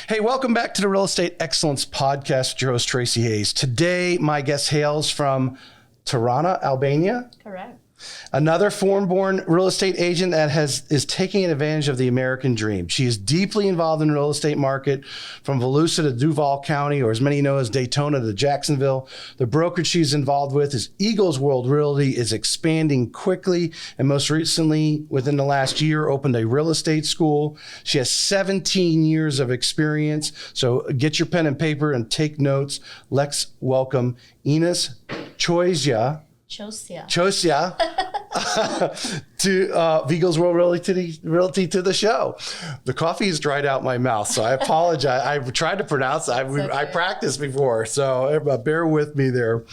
Hey, welcome back to the Real Estate Excellence Podcast with your host, Tracy Hayes. Today, my guest hails from Tirana, Albania. Correct. Another foreign-born real estate agent that is taking advantage of the American dream. She is deeply involved in the real estate market, from Volusia to Duval County, or as many know as Daytona to Jacksonville. The brokerage she's involved with is Eagles World Realty, is expanding quickly, and most recently, within the last year, opened a real estate school. She has 17 years of experience, so get your pen and paper and take notes. Let's welcome Enis Qosja to Eagles World Realty to the show. The coffee has dried out my mouth, so I apologize. I've tried to pronounce it. I practiced before, so bear with me there.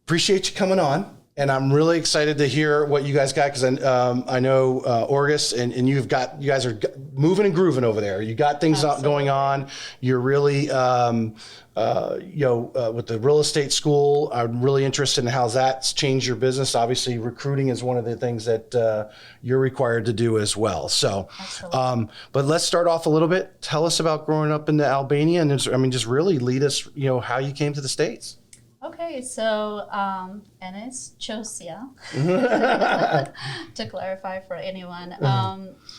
Appreciate you coming on. And I'm really excited to hear what you guys got, because I know Orgus and you guys are moving and grooving over there. You got things going on. You're really, with the real estate school, I'm really interested in how that's changed your business. Obviously, recruiting is one of the things that you're required to do as well. So, but let's start off a little bit. Tell us about growing up in Albania, and just really lead us, how you came to the States. Okay, so Enis Qosja, to clarify for anyone.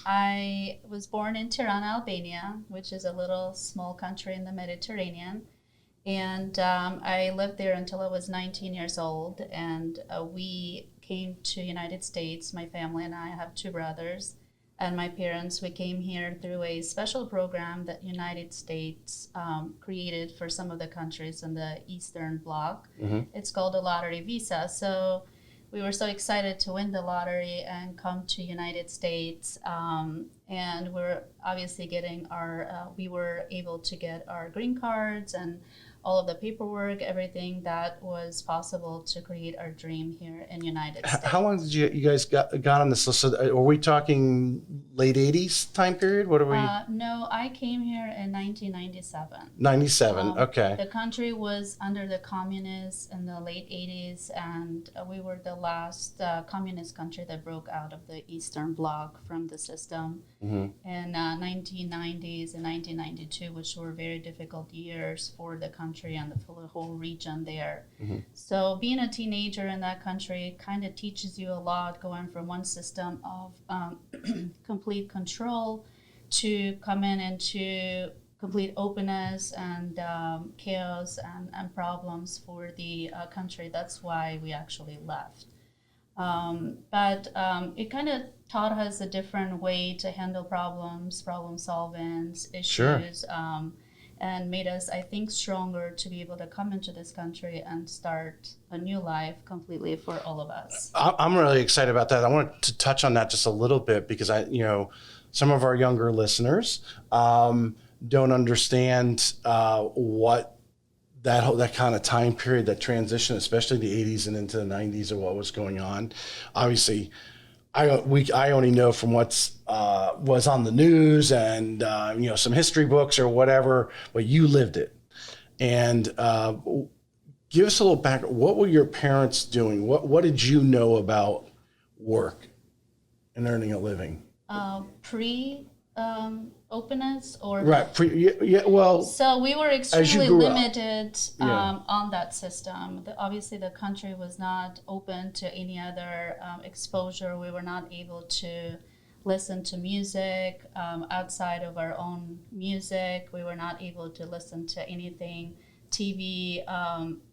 I was born in Tirana, Albania, which is a little small country in the Mediterranean. And I lived there until I was 19 years old. And we came to United States, my family and I have two brothers. And my parents, we came here through a special program that United States created for some of the countries in the Eastern Bloc. Mm-hmm. It's called a lottery visa. So we were so excited to win the lottery and come to United States. And we're obviously we were able to get our green cards and all of the paperwork, everything that was possible to create our dream here in United States. How long did you guys got on this list? So are we talking late 80s time period? What are we? No, I came here in 1997. 97, okay. The country was under the communists in the late 80s, and we were the last communist country that broke out of the Eastern Bloc from the system in 1990s and 1992, which were very difficult years for the country and the whole region there. Mm-hmm. So being a teenager in that country kind of teaches you a lot, going from one system of complete control to come into complete openness and chaos and problems for the country. That's why we actually left. But it kind of taught us a different way to handle problem solving, issues. Sure. And made us, I think, stronger to be able to come into this country and start a new life completely for all of us. I'm really excited about that. I want to touch on that just a little bit, because some of our younger listeners don't understand what that kind of time period, that transition, especially the 80s and into the 90s, of what was going on. Obviously, I only know from what's was on the news and some history books or whatever, but you lived it. And give us a little back. What were your parents doing? What did you know about work and earning a living? Openness or right? So we were extremely limited on that system. Obviously, the country was not open to any other exposure. We were not able to listen to music outside of our own music. We were not able to listen to anything TV,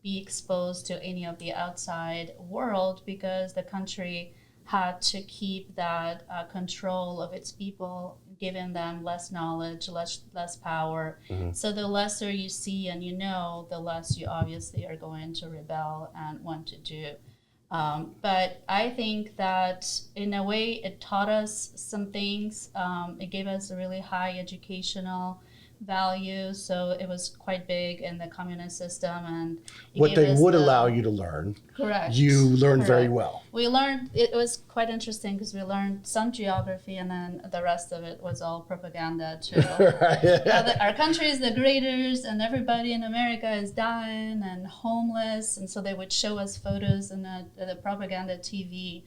be exposed to any of the outside world, because the country had to keep that control of its people, giving them less knowledge, less power. Mm-hmm. So the lesser you see and the less you obviously are going to rebel and want to do. But I think that in a way it taught us some things. It gave us a really high educational value, so it was quite big in the communist system, and what they would allow you to learn. Correct. You learned very well. We learned. It was quite interesting because we learned some geography, and then the rest of it was all propaganda. Our country is the greatest, and everybody in America is dying and homeless, and so they would show us photos in the propaganda TV.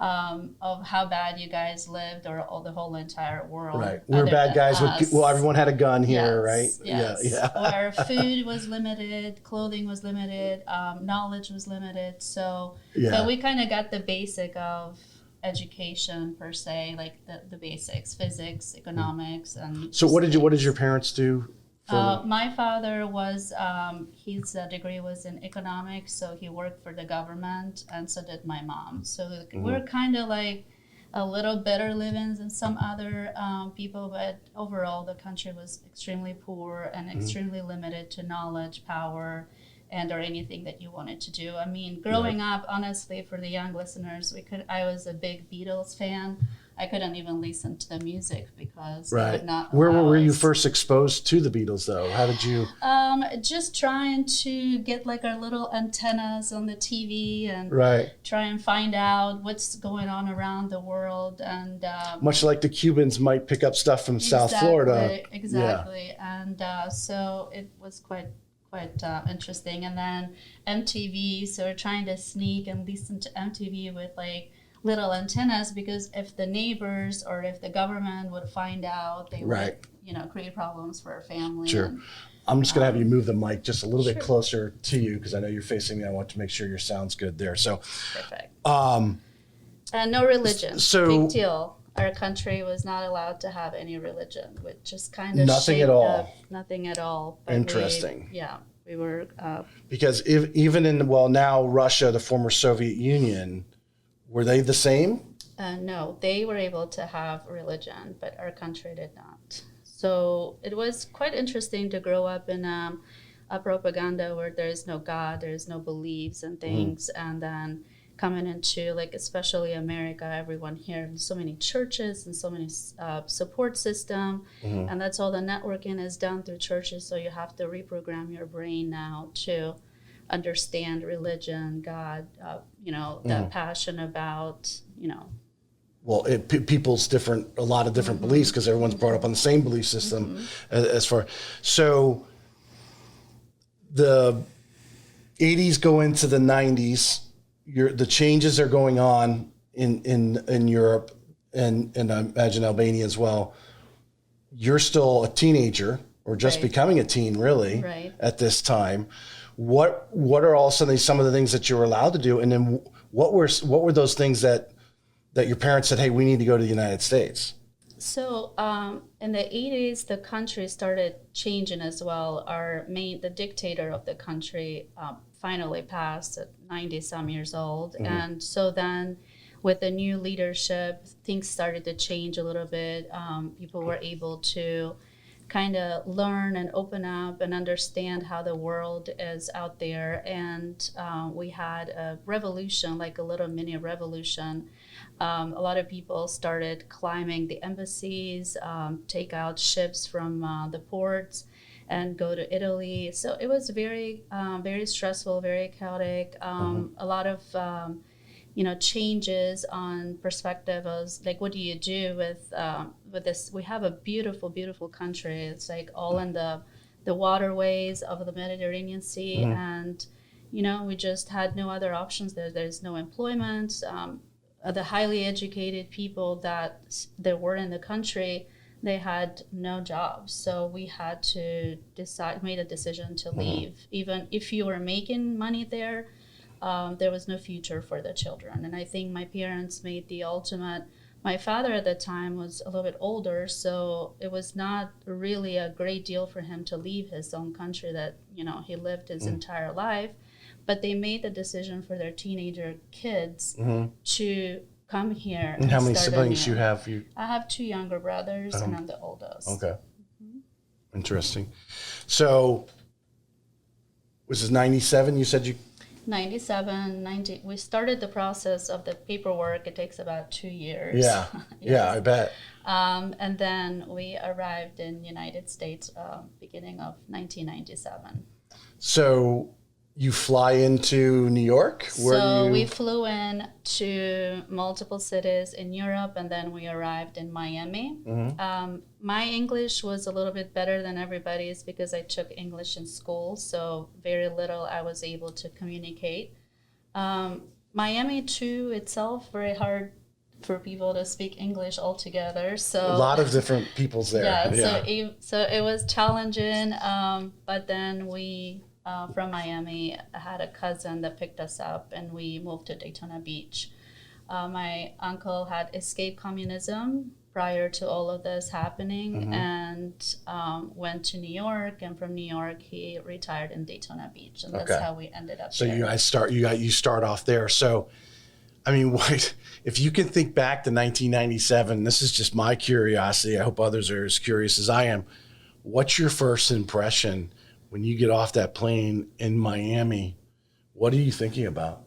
of how bad you guys lived, or all the whole entire world. Right. We're bad guys. Well, everyone had a gun here, right? Yes. Yeah. Where food was limited, clothing was limited, knowledge was limited. So, but we kind of got the basic of education per se, like the basics, physics, economics, and. So what did your parents do? My father was, his degree was in economics, so he worked for the government, and so did my mom. So we're kind of like a little better living than some other people, but overall the country was extremely poor and extremely limited to knowledge, power, and or anything that you wanted to do. I mean, growing up, honestly, for the young listeners, I was a big Beatles fan. I couldn't even listen to the music because they would not. Where were you first exposed to the Beatles, though? How did you? Just trying to get like our little antennas on the TV and try and find out what's going on around the world. And much like the Cubans might pick up stuff from South Florida. Exactly. Yeah. And so it was quite interesting. And then MTV, so we're trying to sneak and listen to MTV with like little antennas, because if the neighbors or if the government would find out, they would, create problems for our family. Sure. And, I'm just going to have you move the mic just a little bit closer to you, because I know you're facing me. I want to make sure your sound's good there. So, perfect. No religion. So, big deal. Our country was not allowed to have any religion, which is kind of nothing at all. Nothing at all. But interesting. We were. Because even in now Russia, the former Soviet Union. Were they the same? No, they were able to have religion, but our country did not. So it was quite interesting to grow up in a propaganda where there is no God, there is no beliefs and things, and then coming into, like, especially America, everyone here, so many churches and so many support system, and that's all the networking is done through churches, so you have to reprogram your brain now to understand religion, God, that passion about, Well, people's a lot of different beliefs, because everyone's brought up on the same belief system as far. So the 80s go into the 90s. The changes are going on in Europe and I imagine Albania as well. You're still a teenager, or just becoming a teen, really, at this time. What are all some of the things that you were allowed to do, and then what were those things that your parents said, hey, we need to go to the United States? So in the 80s, the country started changing as well. The dictator of the country finally passed at 90-some years old, and so then with the new leadership, things started to change a little bit. People were able to kind of learn and open up and understand how the world is out there. And we had a revolution, like a little mini revolution. A lot of people started climbing the embassies, take out ships from the ports and go to Italy. So it was very, very stressful, very chaotic. A lot of changes on perspective of, like, what do you do with this? We have a beautiful, beautiful country. It's like all in the waterways of the Mediterranean Sea, and we just had no other options. There's no employment. The highly educated people that were in the country, they had no jobs. So we had to made a decision to leave. Even if you were making money there was no future for the children. And I think my parents made the ultimate. My father at the time was a little bit older, so it was not really a great deal for him to leave his own country that, he lived his entire life. But they made the decision for their teenager kids to come here. And how many siblings you have? I have 2 younger brothers, and I'm the oldest. Okay. Interesting. So, was this 97? You said you... 97, 90. We started the process of the paperwork. It takes about 2 years. Yeah, yeah, I bet. And then we arrived in United States beginning of 1997. So you fly into New York? We flew in to multiple cities in Europe, and then we arrived in Miami. My English was a little bit better than everybody's because I took English in school, so very little I was able to communicate. Miami too itself, very hard for people to speak English altogether. So a lot of different peoples there. Yeah. So it was challenging. But then we from Miami, I had a cousin that picked us up, and we moved to Daytona Beach. My uncle had escaped communism prior to all of this happening, and went to New York, and from New York he retired in Daytona Beach, and that's how we ended up. So there. you start off there. So, I mean, what if you can think back to 1997? This is just my curiosity. I hope others are as curious as I am. What's your first impression when you get off that plane in Miami? What are you thinking about?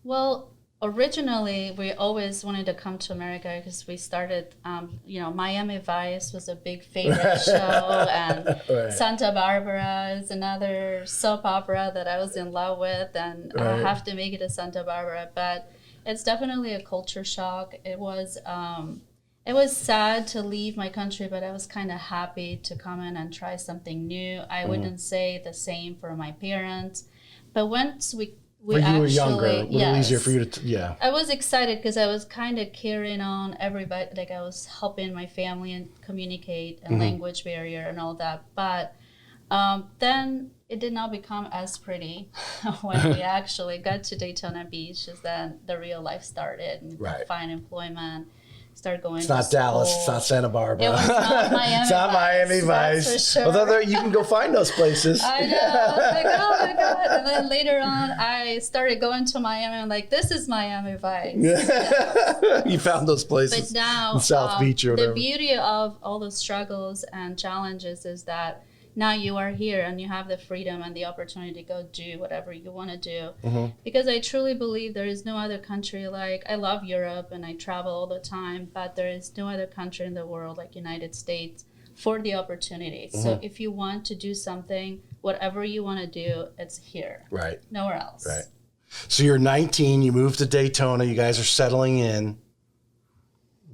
Well, originally, we always wanted to come to America because we started, Miami Vice was a big favorite show, and Santa Barbara is another soap opera that I was in love with, and I have to make it to Santa Barbara. But it's definitely a culture shock. It was sad to leave my country, but I was kind of happy to come in and try something new. I wouldn't say the same for my parents, but once we when you were younger, a little easier for you to, I was excited because I was kind of carrying on everybody, like I was helping my family and communicate and language barrier and all that. But then it did not become as pretty when we actually got to Daytona Beach, is then the real life started, and find employment. Start going. It's not Dallas. It's not Santa Barbara. It was not Miami. It's not Miami Vice. That's for sure. Although you can go find those places. I know. I was like, oh my god! And then later on, I started going to Miami. I'm like, this is Miami Vice. You found those places. But now, in South Beach or whatever. The beauty of all the struggles and challenges is that now you are here and you have the freedom and the opportunity to go do whatever you want to do. Because I truly believe there is no other country like, I love Europe and I travel all the time, but there is no other country in the world like United States for the opportunity. So if you want to do something, whatever you want to do, it's here. Right. Nowhere else. Right. So you're 19, you moved to Daytona, you guys are settling in.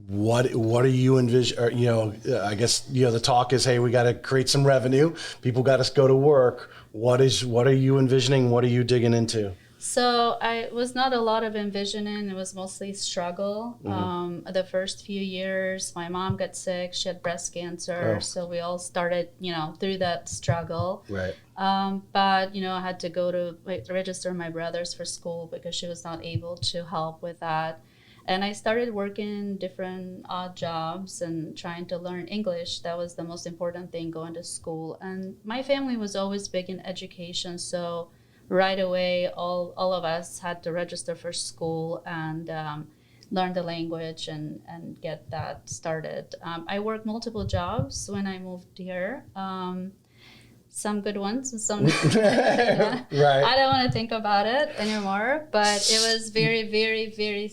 What are you envision? I guess the talk is, hey, we got to create some revenue. People got to go to work. What are you envisioning? What are you digging into? So I was not a lot of envisioning. It was mostly struggle. The first few years, my mom got sick. She had breast cancer. So we all started, through that struggle. Right. But I had to go to register my brothers for school because she was not able to help with that. And I started working different odd jobs and trying to learn English. That was the most important thing, going to school. And my family was always big in education. So right away, all of us had to register for school and learn the language and get that started. I worked multiple jobs when I moved here. Some good ones and some right. I don't want to think about it anymore. But it was very, very, very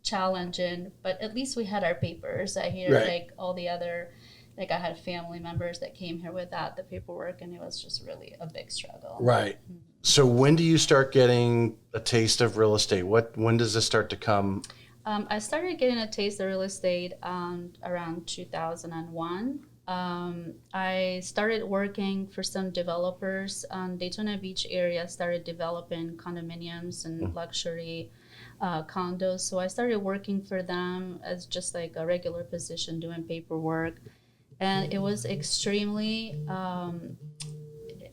challenging, but at least we had our papers. I hear like all the other, like I had family members that came here without the paperwork, and it was just really a big struggle. Right. So when do you start getting a taste of real estate? When does this start to come? I started getting a taste of real estate around 2001. I started working for some developers on Daytona Beach area, started developing condominiums and luxury condos. So I started working for them as just like a regular position, doing paperwork. And it was extremely,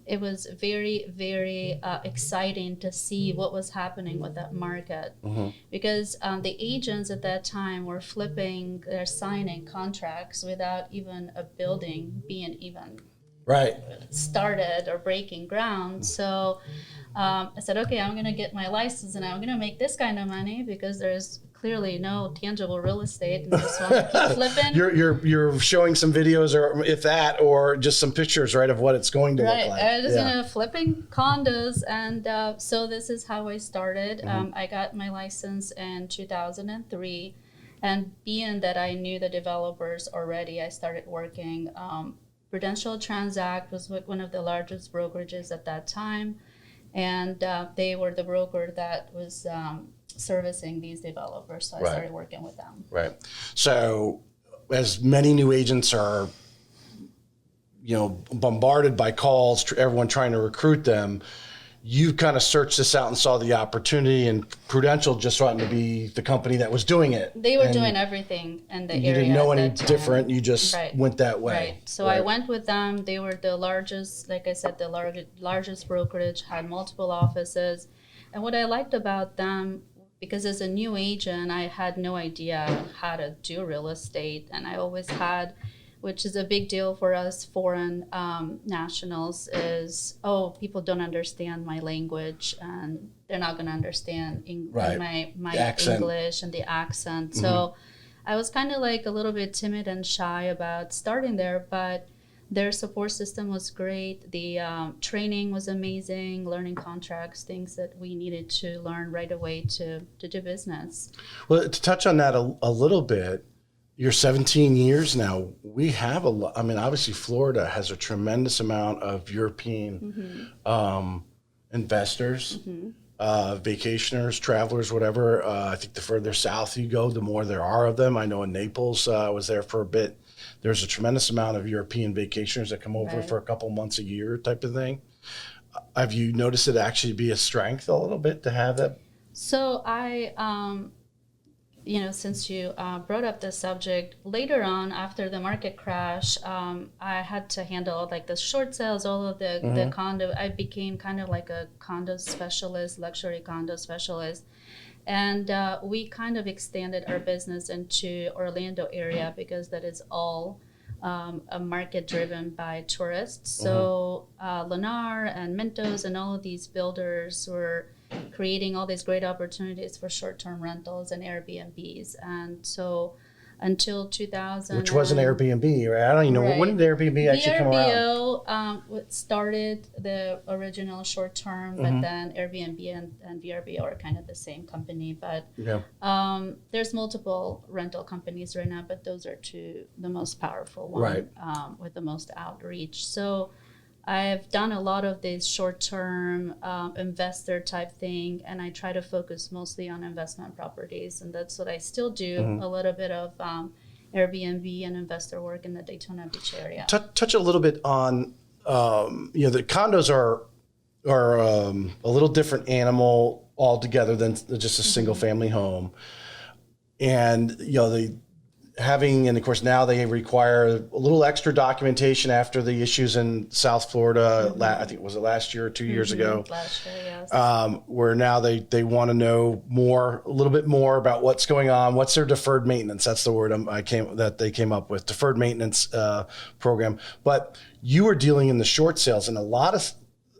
it was very, very exciting to see what was happening with that market. Because the agents at that time were they're signing contracts without even a building being even started or breaking ground. So I said, okay, I'm going to get my license and I'm going to make this kind of money because there's clearly no tangible real estate and just want to keep flipping. You're showing some videos or just some pictures, right, of what it's going to look like. I was just flipping condos, and so this is how I started. I got my license in 2003, and being that I knew the developers already, I started working. Prudential Transact was one of the largest brokerages at that time. And they were the broker that was servicing these developers. So I started working with them. Right. So as many new agents are, bombarded by calls, everyone trying to recruit them, you kind of searched this out and saw the opportunity, and Prudential just happened to be the company that was doing it. They were doing everything in the area. You didn't know at any that time. different. You just went that way. Right. So I went with them. They were the largest, like I said, the largest brokerage, had multiple offices. And what I liked about them, because as a new agent, I had no idea how to do real estate. And I always had, which is a big deal for us foreign nationals, is, people don't understand my language and they're not going to understand my English and the accent. Mm-hmm. So I was kind of like a little bit timid and shy about starting there, but their support system was great. The training was amazing, learning contracts, things that we needed to learn right away to do business. Well, to touch on that a little bit, you're 17 years now. We have a lot. I mean, obviously, Florida has a tremendous amount of European investors, vacationers, travelers, whatever. I think the further south you go, the more there are of them. I know in Naples, I was there for a bit. There's a tremendous amount of European vacationers that come over for a couple months a year type of thing. Have you noticed it actually be a strength a little bit to have that? So since you brought up this subject, later on after the market crash, I had to handle like the short sales, all of the condo. I became kind of like a condo specialist, luxury condo specialist. And we kind of extended our business into Orlando area because that is all a market driven by tourists. So Lennar and Mintos and all of these builders were creating all these great opportunities for short-term rentals and Airbnbs. And so until 2000. Which was an Airbnb, right? I don't even know. When did Airbnb actually come around? VRBO started the original short-term, but then Airbnb and VRBO are kind of the same company. But there's multiple rental companies right now, but those are the most powerful ones with the most outreach. So I've done a lot of these short-term investor type thing, and I try to focus mostly on investment properties, and that's what I still do. A little bit of Airbnb and investor work in the Daytona Beach area. Touch a little bit on the condos are a little different animal altogether than just a single family home, and and of course now they require a little extra documentation after the issues in South Florida. I think was it last year or 2 years ago? Last year, yes. Where now they want to know a little bit more about what's going on. What's their deferred maintenance? That's the word that they came up with, deferred maintenance program. But you were dealing in the short sales, and a lot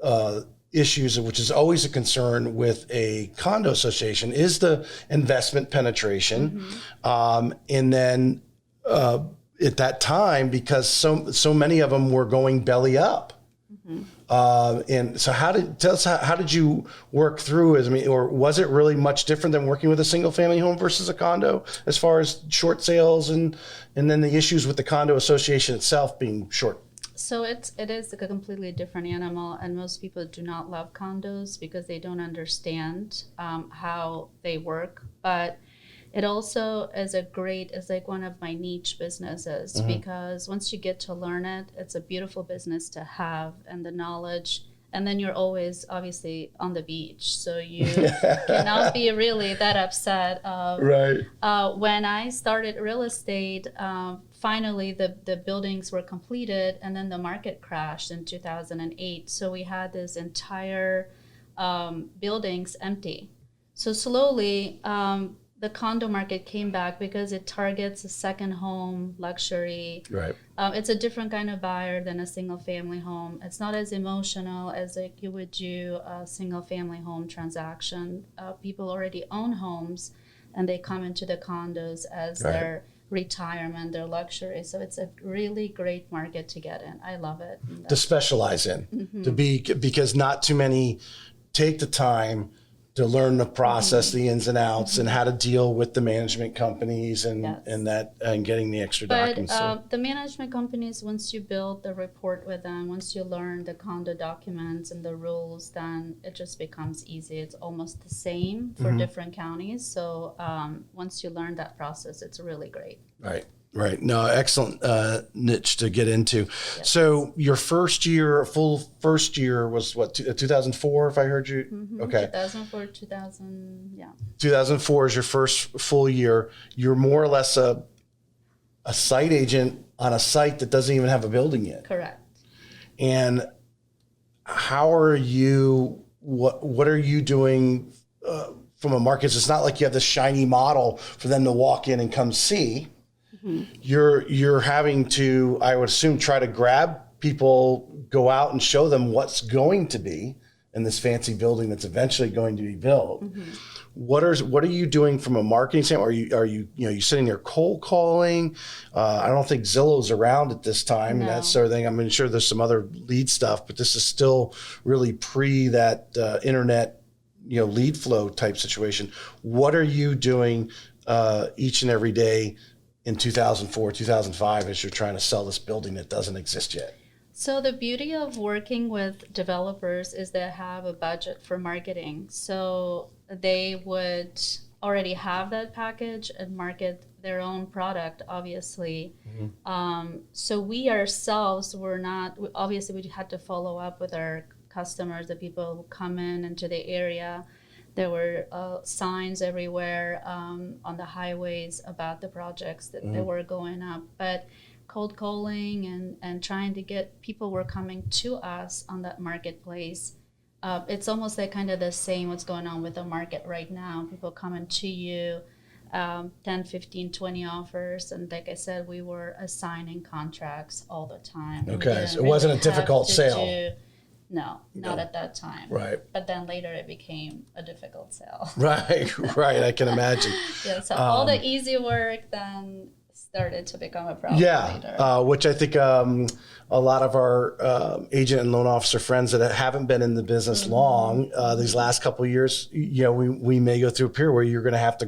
of issues, which is always a concern with a condo association, is the investment penetration. And then at that time, because so many of them were going belly up. And so how did you work through it? Or was it really much different than working with a single family home versus a condo as far as short sales and then the issues with the condo association itself being short? So it is a completely different animal, and most people do not love condos because they don't understand how they work. But it also is like one of my niche businesses, because once you get to learn it, it's a beautiful business to have, and the knowledge. And then you're always obviously on the beach, so you cannot be really that upset. When I started real estate, finally the buildings were completed, and then the market crashed in 2008. So we had this entire buildings empty. So slowly the condo market came back because it targets a second home, luxury. It's a different kind of buyer than a single family home. It's not as emotional as like you would do a single family home transaction. People already own homes, and they come into the condos as their retirement, their luxury. So it's a really great market to get in. I love it. To specialize in, because not too many take the time to learn the process, the ins and outs, and how to deal with the management companies and getting the extra documents. The management companies, once you build the report with them, once you learn the condo documents and the rules, then it just becomes easy. It's almost the same for different counties. So once you learn that process, it's really great. Right. No, excellent niche to get into. Yes. So your full first year was what, 2004, if I heard you? Mm-hmm. Okay. 2004, 2000, yeah. 2004 is your first full year. You're more or less a site agent on a site that doesn't even have a building yet. Correct. And how are you, what are you doing from a market? It's not like you have this shiny model for them to walk in and come see. Mm-hmm. You're having to, I would assume, try to grab people, go out and show them what's going to be in this fancy building that's eventually going to be built. Mm-hmm. What are you doing from a marketing standpoint? Are you sitting there cold calling? I don't think Zillow's around at this time and that sort of thing. I'm sure there's some other lead stuff, but this is still really pre that internet, lead flow type situation. What are you doing each and every day in 2004, 2005 as you're trying to sell this building that doesn't exist yet? So the beauty of working with developers is they have a budget for marketing. So they would already have that package and market their own product, obviously. Mm-hmm. So we ourselves were not, obviously we had to follow up with our customers, the people who come into the area. There were signs everywhere on the highways about the projects that they were going up. But cold calling and trying to get people were coming to us on that marketplace. It's almost like kind of the same what's going on with the market right now. People coming to you, 10, 15, 20 offers. And like I said, we were assigning contracts all the time. Okay, so it wasn't a difficult sale. No, not at that time. Right. But then later it became a difficult sale. Right. I can imagine. Yeah, so all the easy work then started to become a problem later. Which I think a lot of our agent and loan officer friends that haven't been in the business long, these last couple of years, we may go through a period where you're going to have to,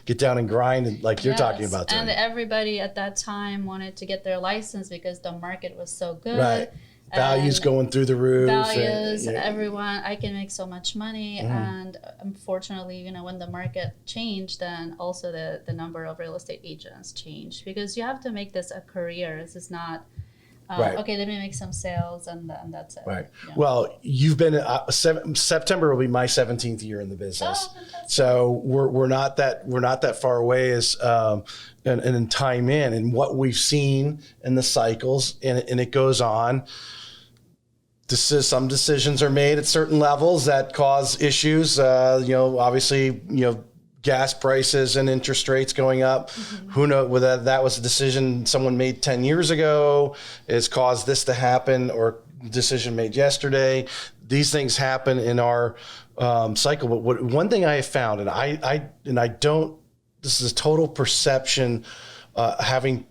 get down and grind and like you're talking about. And everybody at that time wanted to get their license because the market was so good. Right. Values going through the roof. Everyone, I can make so much money. And unfortunately, when the market changed, then also the number of real estate agents changed because you have to make this a career. This is not, okay, let me make some sales and that's it. Right. Yeah. Well, you've been, September will be my 17th year in the business. So we're not that far away as, and in time in and what we've seen in the cycles and it goes on. Some decisions are made at certain levels that cause issues. Obviously, gas prices and interest rates going up. Mm-hmm. Who knows whether that was a decision someone made 10 years ago has caused this to happen or decision made yesterday. These things happen in our cycle. But one thing I have found, and I don't, this is a total perception, having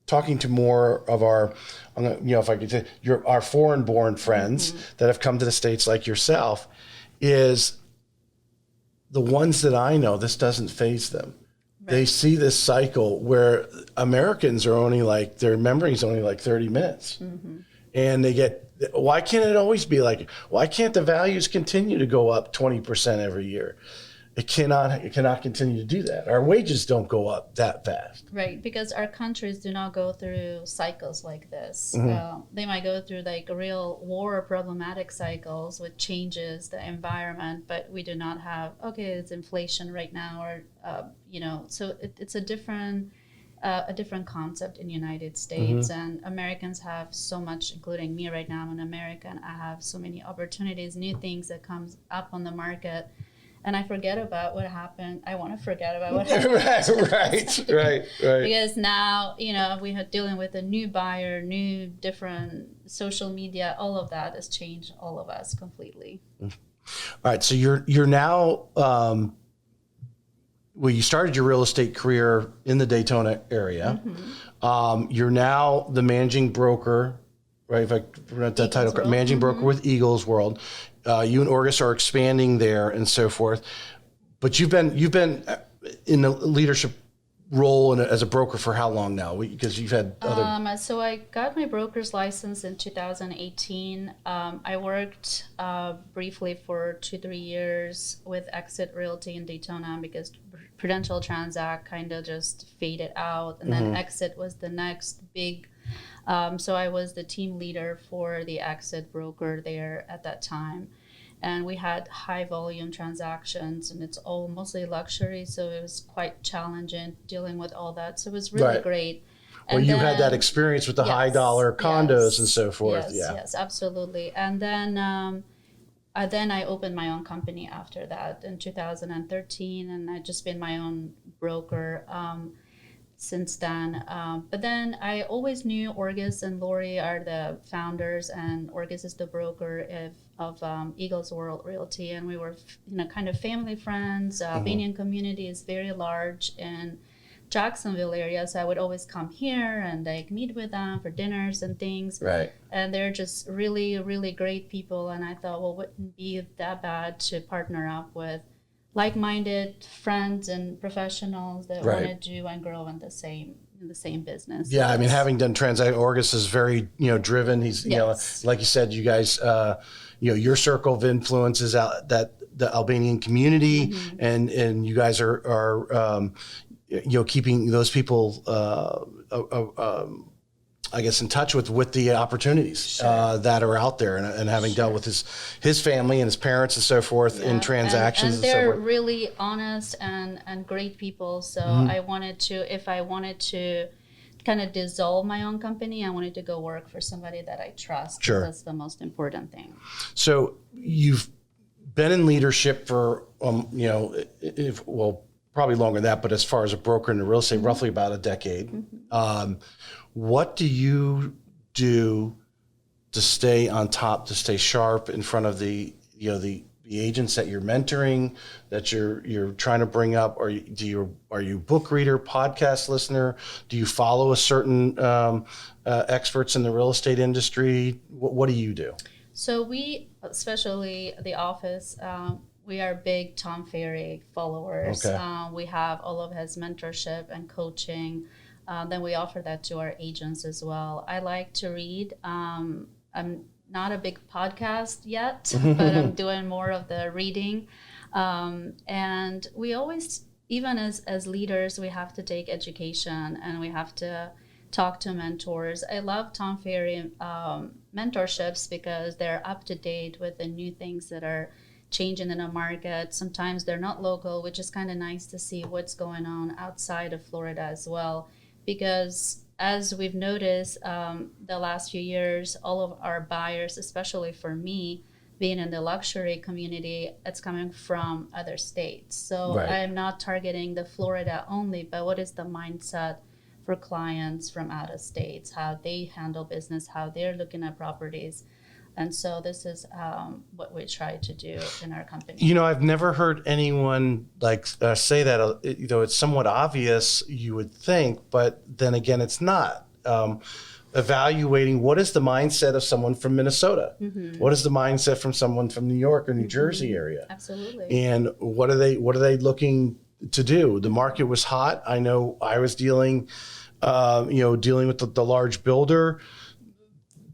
talking to more of our, if I could say, our foreign-born friends that have come to the States like yourself, is the ones that I know, this doesn't faze them. Right. They see this cycle where Americans are only like, their memory is only like 30 minutes. Mm-hmm. And they get, why can't it always be like, why can't the values continue to go up 20% every year? It cannot continue to do that. Our wages don't go up that fast. Right, because our countries do not go through cycles like this. Mm-hmm. They might go through like real war problematic cycles with changes, the environment, but we do not have, it's inflation right now, or, so it's a different concept in the United States. Mm-hmm. And Americans have so much, including me right now, I'm an American. I have so many opportunities, new things that comes up on the market. And I forget about what happened. I want to forget about what happened. Right. Because now, we are dealing with a new buyer, new different social media. All of that has changed all of us completely. All right. So you're now, you started your real estate career in the Daytona area. Mm-hmm. You're now the managing broker, right? If I pronounce that title, managing broker with Eagles World. You and Orgus are expanding there and so forth, but you've been in the leadership role as a broker for how long now? Because you've had other. So I got my broker's license in 2018. I worked briefly for 2-3 years with EXIT Realty in Daytona because Prudential Transact kind of just faded out, and then EXIT was the next big. So I was the team leader for the EXIT broker there at that time. And we had high volume transactions, and it's all mostly luxury. So it was quite challenging dealing with all that. So it was really great. Well, And you then, had that experience with the high dollar condos and so forth. Yes, absolutely. And then I opened my own company after that in 2013, and I've just been my own broker since then. But then I always knew Orgis and Lori are the founders, and Orgis is the broker of Eagles World Realty, and we were kind of family friends. Albanian community is very large in Jacksonville area, so I would always come here and like meet with them for dinners and things. Right. And they're just really, really great people. And I thought, well, wouldn't be that bad to partner up with like-minded friends and professionals that want to do and grow in the same business. Yeah, I mean, having done transact, Orgis is very driven. He's like you said, you guys, your circle of influence is out that the Albanian community, and you guys are keeping those people, I guess, in touch with the opportunities that are out there, and having dealt with his family and his parents and so forth in transactions. And they're really honest and great people. So I wanted to kind of dissolve my own company. I wanted to go work for somebody that I trust. Sure. That's the most important thing. So you've been in leadership for, probably longer than that, but as far as a broker in real estate, roughly about a decade. What do you do to stay on top, to stay sharp in front of the agents that you're mentoring, that you're trying to bring up? Are you a book reader, podcast listener? Do you follow a certain experts in the real estate industry? What do you do? So we, especially the office, we are big Tom Ferry followers. Okay. We have all of his mentorship and coaching. Then we offer that to our agents as well. I like to read. I'm not a big podcast yet, but I'm doing more of the reading. And we always, even as leaders, we have to take education and we have to talk to mentors. I love Tom Ferry mentorships because they're up to date with the new things that are changing in the market. Sometimes they're not local, which is kind of nice to see what's going on outside of Florida as well. Because as we've noticed the last few years, all of our buyers, especially for me, being in the luxury community, it's coming from other states. So I'm not targeting the Florida only, but what is the mindset for clients from out of states, how they handle business, how they're looking at properties. And so this is what we try to do in our company. I've never heard anyone say that. It's somewhat obvious, you would think, but then again, it's not. Evaluating what is the mindset of someone from Minnesota? What is the mindset from someone from New York or New Jersey area? Absolutely. And what are they looking to do? The market was hot. I know I was dealing with the large builder.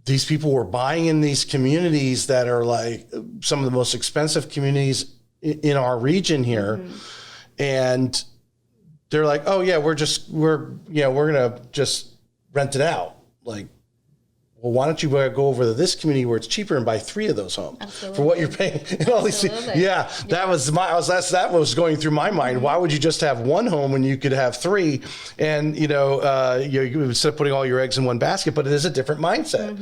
These people were buying in these communities that are like some of the most expensive communities in our region here. And they're like, oh yeah, we're going to just rent it out. Like, well, why don't you go over to this community where it's cheaper and buy 3 of those homes for what you're paying? And all these, that was going through my mind. Why would you just have 1 home when you could have 3? And you instead of putting all your eggs in one basket, but it is a different mindset.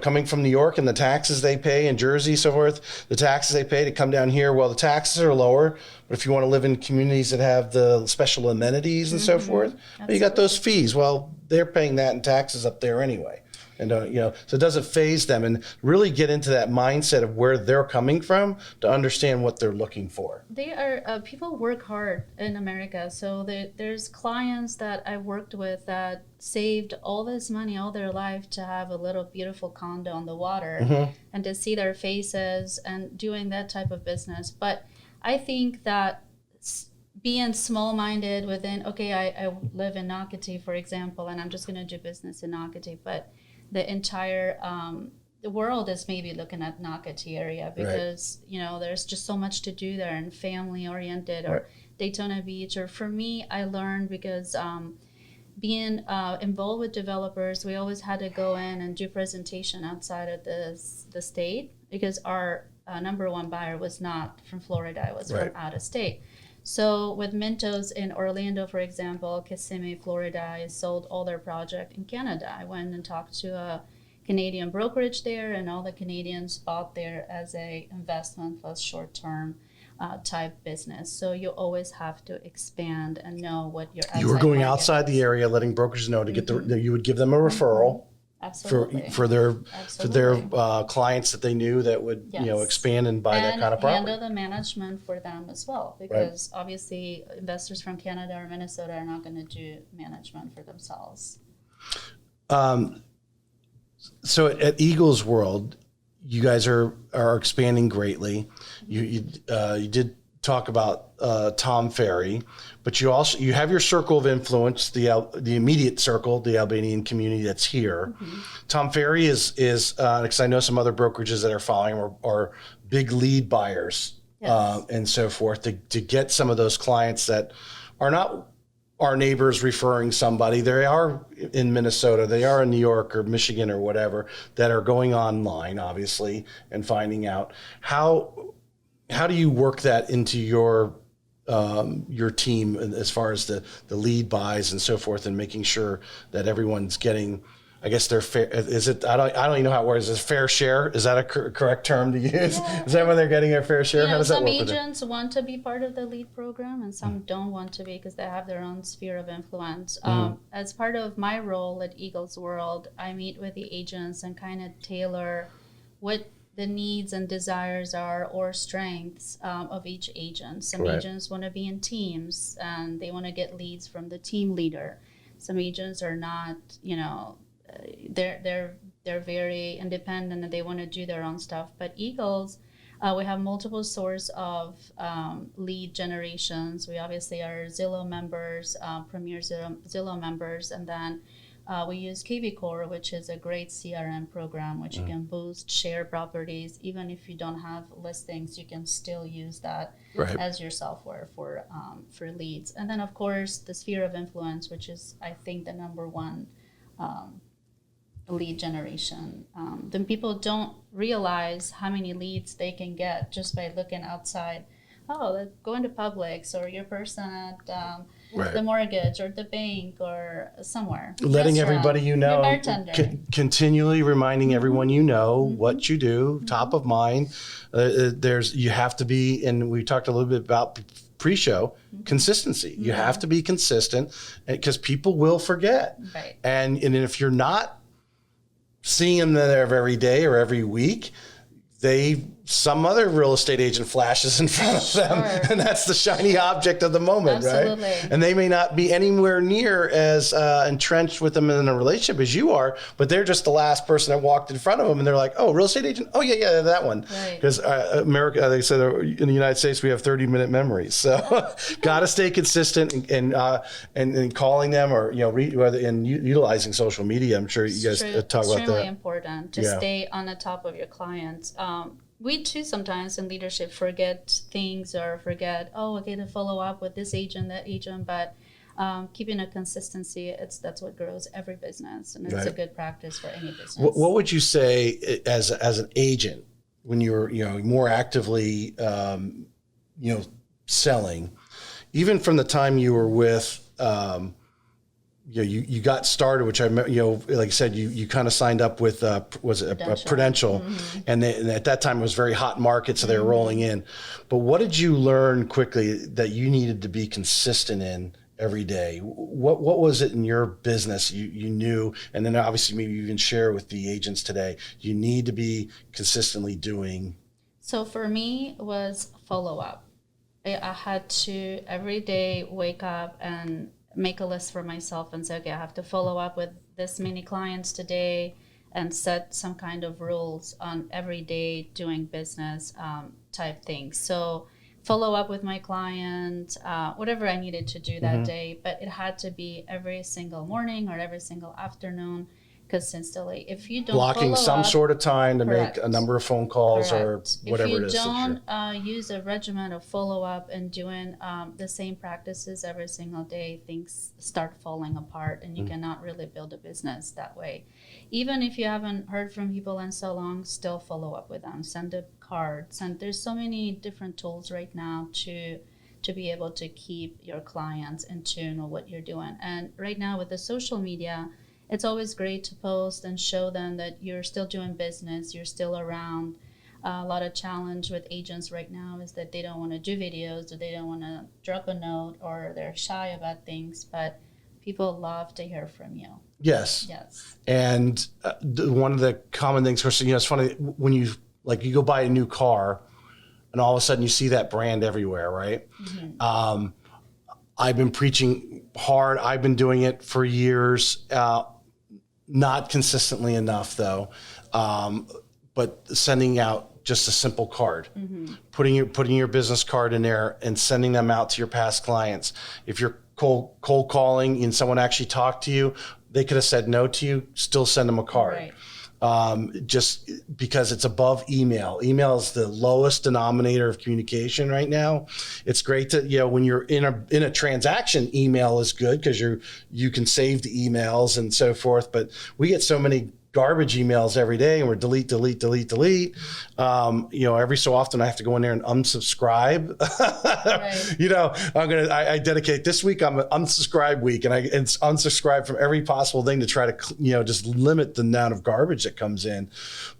Coming from New York and the taxes they pay, and Jersey, so forth, the taxes they pay to come down here. Well, the taxes are lower, but if you want to live in communities that have the special amenities and so forth, well, you got those fees. Well, they're paying that in taxes up there anyway. And, so it doesn't faze them, and really get into that mindset of where they're coming from to understand what they're looking for. They are, people work hard in America. So there's clients that I worked with that saved all this money all their life to have a little beautiful condo on the water and to see their faces and doing that type of business. But I think that being small-minded within, I live in Nocatee, for example, and I'm just going to do business in Nocatee, but the entire the world is maybe looking at Nocatee area because there's just so much to do there and family oriented, or Daytona Beach, or for me, I learned because being involved with developers, we always had to go in and do presentation outside of the state because our number one buyer was not from Florida, it was Right. from out of state. So with Mintos in Orlando, for example, Kissimmee, Florida, I sold all their project in Canada. I went and talked to a Canadian brokerage there, and all the Canadians bought there as a investment plus short-term type business. So you always have to expand and know what your You were going market outside is. the area, letting brokers know to get you would give them a referral Absolutely. for their Absolutely. clients that they knew that would Yes. expand and buy that kind of property. Handle the management for them as well, because obviously investors from Canada or Minnesota are not going to do management for themselves. So at Eagles World, you guys are expanding greatly. You did talk about Tom Ferry, but you have your circle of influence, the immediate circle, the Albanian community that's here. Mm-hmm. Tom Ferry is because I know some other brokerages that are following him are big lead buyers. Yes. And so forth to get some of those clients that are not our neighbors referring somebody. They are in Minnesota, they are in New York or Michigan or whatever, that are going online, obviously, and finding out. How do you work that into your team as far as the lead buys and so forth, and making sure that everyone's getting, I guess, their fair, is it, I don't even know how it works. Is it fair share? Is that a correct term to use? Yeah. Is that when they're getting their fair share? How does that work? Some agents want to be part of the lead program, and some don't want to be because they have their own sphere of influence. As part of my role at Eagles World, I meet with the agents and kind of tailor what the needs and desires are or strengths of each agent. Some agents want to be in teams and they want to get leads from the team leader. Some agents are not, they're very independent and they want to do their own stuff. But Eagles, we have multiple sources of lead generations. We obviously are Zillow members, Premier Zillow members, and then we use KV which is a great CRM program, which you can boost, share properties. Even if you don't have listings, you can still use that as your software for leads. And then, of course, the sphere of influence, which is, I think, the number one lead generation. Then people don't realize how many leads they can get just by looking outside. Oh, go into Publix or your person at the mortgage or the bank or somewhere. Letting everybody your bartender. Continually reminding everyone what you do, top of mind. You have to be, and we talked a little bit about pre-show, consistency. You have to be consistent because people will forget. Right. And if you're not seeing them there every day or every week, some other real estate agent flashes in front of them, and that's the shiny object of the moment. Absolutely. Right? And they may not be anywhere near as entrenched with them in a relationship as you are, but they're just the last person that walked in front of them, and they're like, "Oh, real estate agent? Oh, yeah, that one." Because America, they said in the United States, we have 30-minute memories, so got to stay consistent and calling them or utilizing social media. I'm sure you guys talk about that. Extremely important to stay on the top of your clients. We too sometimes in leadership forget things or forget, to follow up with this agent, that agent, but keeping a consistency, that's what grows every business, and it's a good practice for any business. What would you say as an agent when you were more actively selling, even from the time you were with you got started, which I like I said, you kind of signed up with Prudential, and at that time it was a very hot market, so they were rolling in. But what did you learn quickly that you needed to be consistent in every day? What was it in your business you knew, and then obviously maybe you even share with the agents today, you need to be consistently doing? So for me, it was follow up. I had to every day wake up and make a list for myself and say, okay, I have to follow up with this many clients today, and set some kind of rules on every day doing business type things. So follow up with my client, whatever I needed to do that day, but it had to be every single morning or every single afternoon. consistently. If you don't blocking follow some up, sort of time to correct. make a number of phone calls Correct. or whatever it If is. you don't use a regimen of follow-up and doing the same practices every single day, things start falling apart, and you cannot really build a business that way. Even if you haven't heard from people in so long, still follow up with them. Send a card. There's so many different tools right now to be able to keep your clients in tune with what you're doing. And right now with the social media, it's always great to post and show them that you're still doing business, you're still around. A lot of challenge with agents right now is that they don't want to do videos, or they don't want to drop a note, or they're shy about things, but people love to hear from you. Yes. Yes. And one of the common things, it's funny when you go buy a new car and all of a sudden you see that brand everywhere, right? Mm-hmm. I've been preaching hard. I've been doing it for years. Not consistently enough though, but sending out just a simple card, putting your business card in there and sending them out to your past clients. If you're cold calling and someone actually talked to you, they could have said no to you, still send them a card. Right. Just because it's above email. Email is the lowest denominator of communication right now. It's great to, when you're in a transaction, email is good because you can save the emails and so forth. But we get so many garbage emails every day, and we're delete. Every so often I have to go in there and unsubscribe. Right. I dedicate this week. I'm an unsubscribe week, and I unsubscribe from every possible thing to try to, just limit the amount of garbage that comes in.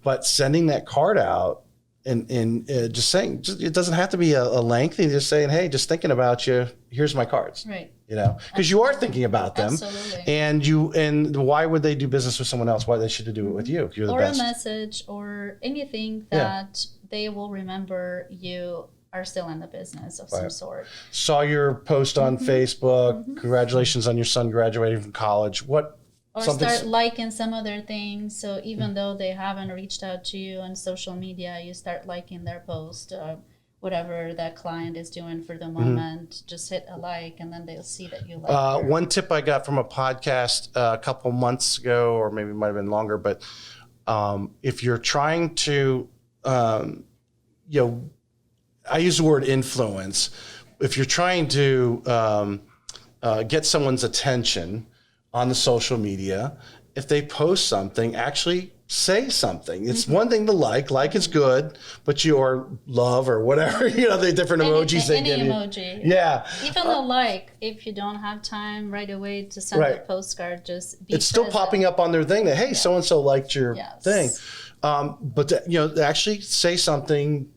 But sending that card out and just saying, it doesn't have to be a lengthy, just saying, hey, just thinking about you. Here's my cards. Right. Because you are thinking about them. Absolutely. And why would they do business with someone else? Why they should do it with you if you're the best? Or a message or anything that they will remember you are still in the business of some sort. Saw your post on Facebook. Congratulations on your son graduating from college. Or start liking some of their things. So even though they haven't reached out to you on social media, you start liking their post. Whatever that client is doing for the moment, just hit a like, and then they'll see that you like it. One tip I got from a podcast a couple months ago, or maybe it might have been longer, but if you're trying to, I use the word influence. If you're trying to get someone's attention on the social media, if they post something, actually say something. It's one thing to like is good, but your love or whatever, the different emojis they give you. Emoji. Yeah. Even the if you don't have time right away to send a postcard, just be It's still popping up on their thing that, hey, so-and-so liked your thing. But actually say something,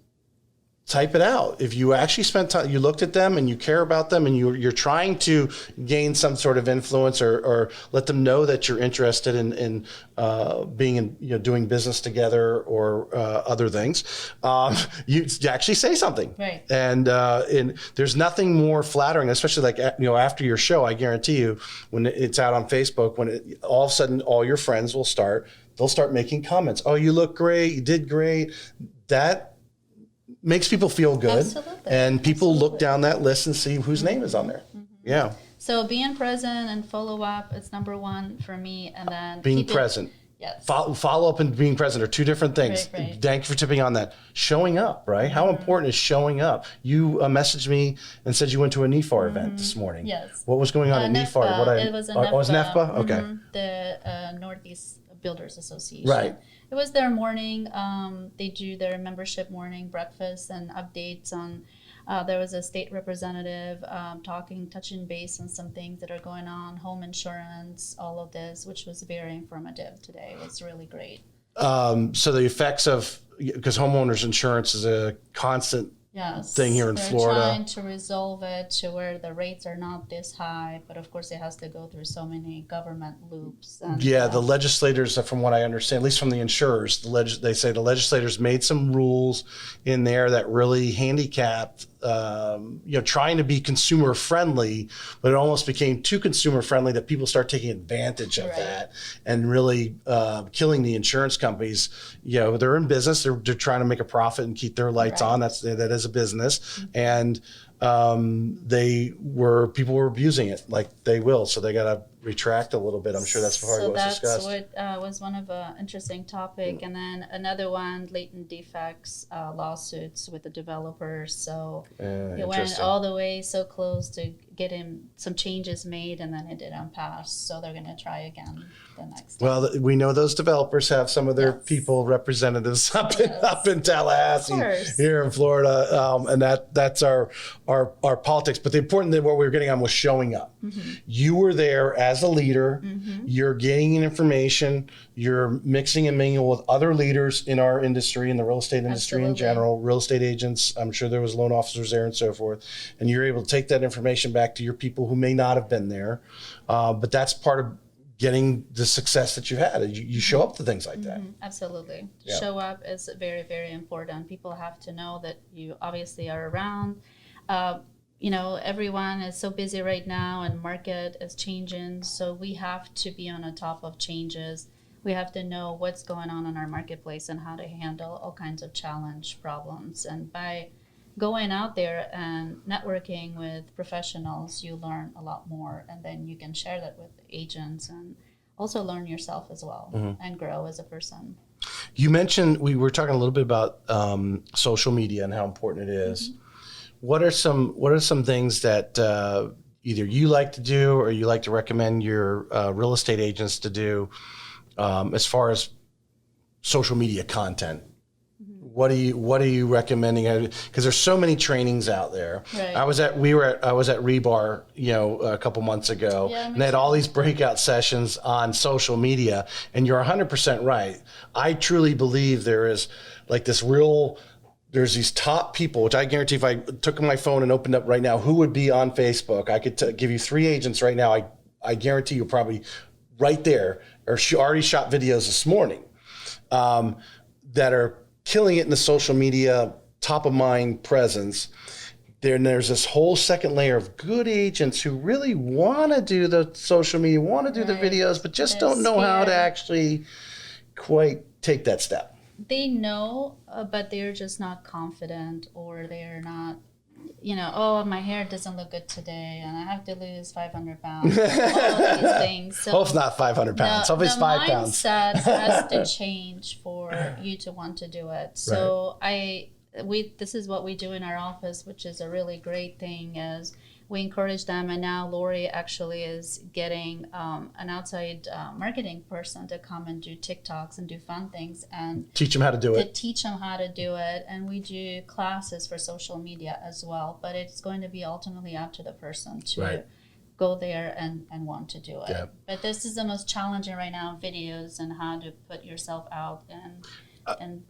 type it out. If you actually spent time, you looked at them and you care about them and you're trying to gain some sort of influence or let them know that you're interested in being in, doing business together or other things, you actually say something. Right. And there's nothing more flattering, especially after your show, I guarantee you, when it's out on Facebook, all of a sudden all your friends they'll start making comments. Oh, you look great. You did great. That makes people feel good. Absolutely. And people look down that list and see whose name is on there. Yeah. So being present and follow up is number one for me, and then being present. Yes. Follow up and being present are two different things. Right. Thank you for tipping on that. Showing up, right? How important is showing up? You messaged me and said you went to a NEFAR event this morning. Yes. What was going on at NEFAR? It was a NEFA. Was NEFA? Okay. The Northeast Builders Association. Right. It was their morning. They do their membership morning breakfast and updates on. There was a state representative touching base on some things that are going on, home insurance, all of this, which was very informative today. It was really great. So the effects because homeowners insurance is a constant thing here in Florida. They're trying to resolve it to where the rates are not this high, but of course it has to go through so many government loops. And, the legislators, from what I understand, at least from the insurers, they say the legislators made some rules in there that really handicapped, trying to be consumer friendly, but it almost became too consumer friendly that people start taking advantage of that and really killing the insurance companies. They're in business; they're trying to make a profit and keep their lights on. That is a business, and people were abusing it like they will. So they got to retract a little bit. I'm sure that's probably what was discussed. So that's what was one of an interesting topic. And then another one, latent defects lawsuits with the developers. So it went all the way so close to getting some changes made, and then it didn't pass. So they're going to try again the next time. Well, we know those developers have some of their people, representatives up in Tallahassee, here in Florida, and that's our politics. But the important thing, what we were getting on, was showing up. You were there as a leader. You're gaining information. You're mixing and mingling with other leaders in our industry, in the real estate industry in general, real estate agents. I'm sure there was loan officers there and so forth. And you're able to take that information back to your people who may not have been there. But that's part of getting the success that you've had. You show up to things like that. Absolutely. Show up is very, very important. People have to know that you obviously are around. Everyone is so busy right now, and market is changing. So we have to be on the top of changes. We have to know what's going on in our marketplace and how to handle all kinds of challenge problems. And by going out there and networking with professionals, you learn a lot more, and then you can share that with agents and also learn yourself as well and grow as a person. You mentioned, we were talking a little bit about social media and how important it is. What are some things that either you like to do or you like to recommend your real estate agents to do as far as social media content? What are you recommending? Because there's so many trainings out there. Right. I was at Rebar, a couple months ago, and they had all these breakout sessions on social media. And you're 100% right. I truly believe there is like there's these top people, which I guarantee if I took my phone and opened up right now, who would be on Facebook? I could give you 3 agents right now. I guarantee you're probably right there, or already shot videos this morning that are killing it in the social media, top of mind presence. There's this whole second layer of good agents who really want to do the social media, want to do the videos, but just don't know how to actually quite take that step. They know, but they're just not confident, or they're not, my hair doesn't look good today and I have to lose 500 pounds. All of these things. So hope it's not 500 pounds. Hope it's 5 pounds. The mindset has to change for you to want to do it. So this is what we do in our office, which is a really great thing, is we encourage them. And now Lori actually is getting an outside marketing person to come and do TikToks and do fun things and teach them how to do it. And we do classes for social media as well. But it's going to be ultimately up to the person to go there and want to do it. Yeah. But this is the most challenging right now, videos and how to put yourself out I'm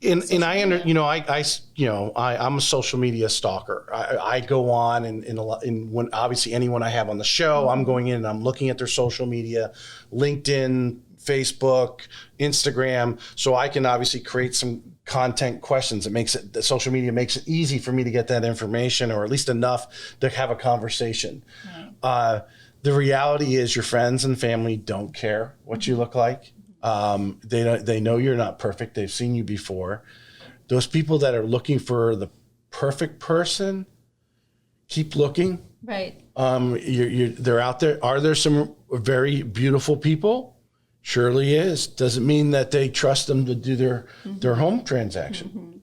a social media stalker. I go on and when obviously anyone I have on the show, I'm going in and I'm looking at their social media, LinkedIn, Facebook, Instagram, so I can obviously create some content questions. The social media makes it easy for me to get that information, or at least enough to have a conversation. Right. The reality is your friends and family don't care what you look like. They know you're not perfect. They've seen you before. Those people that are looking for the perfect person, keep looking. Right. They're out there. Are there some very beautiful people? Surely is. Doesn't mean that they trust them to do their home transaction.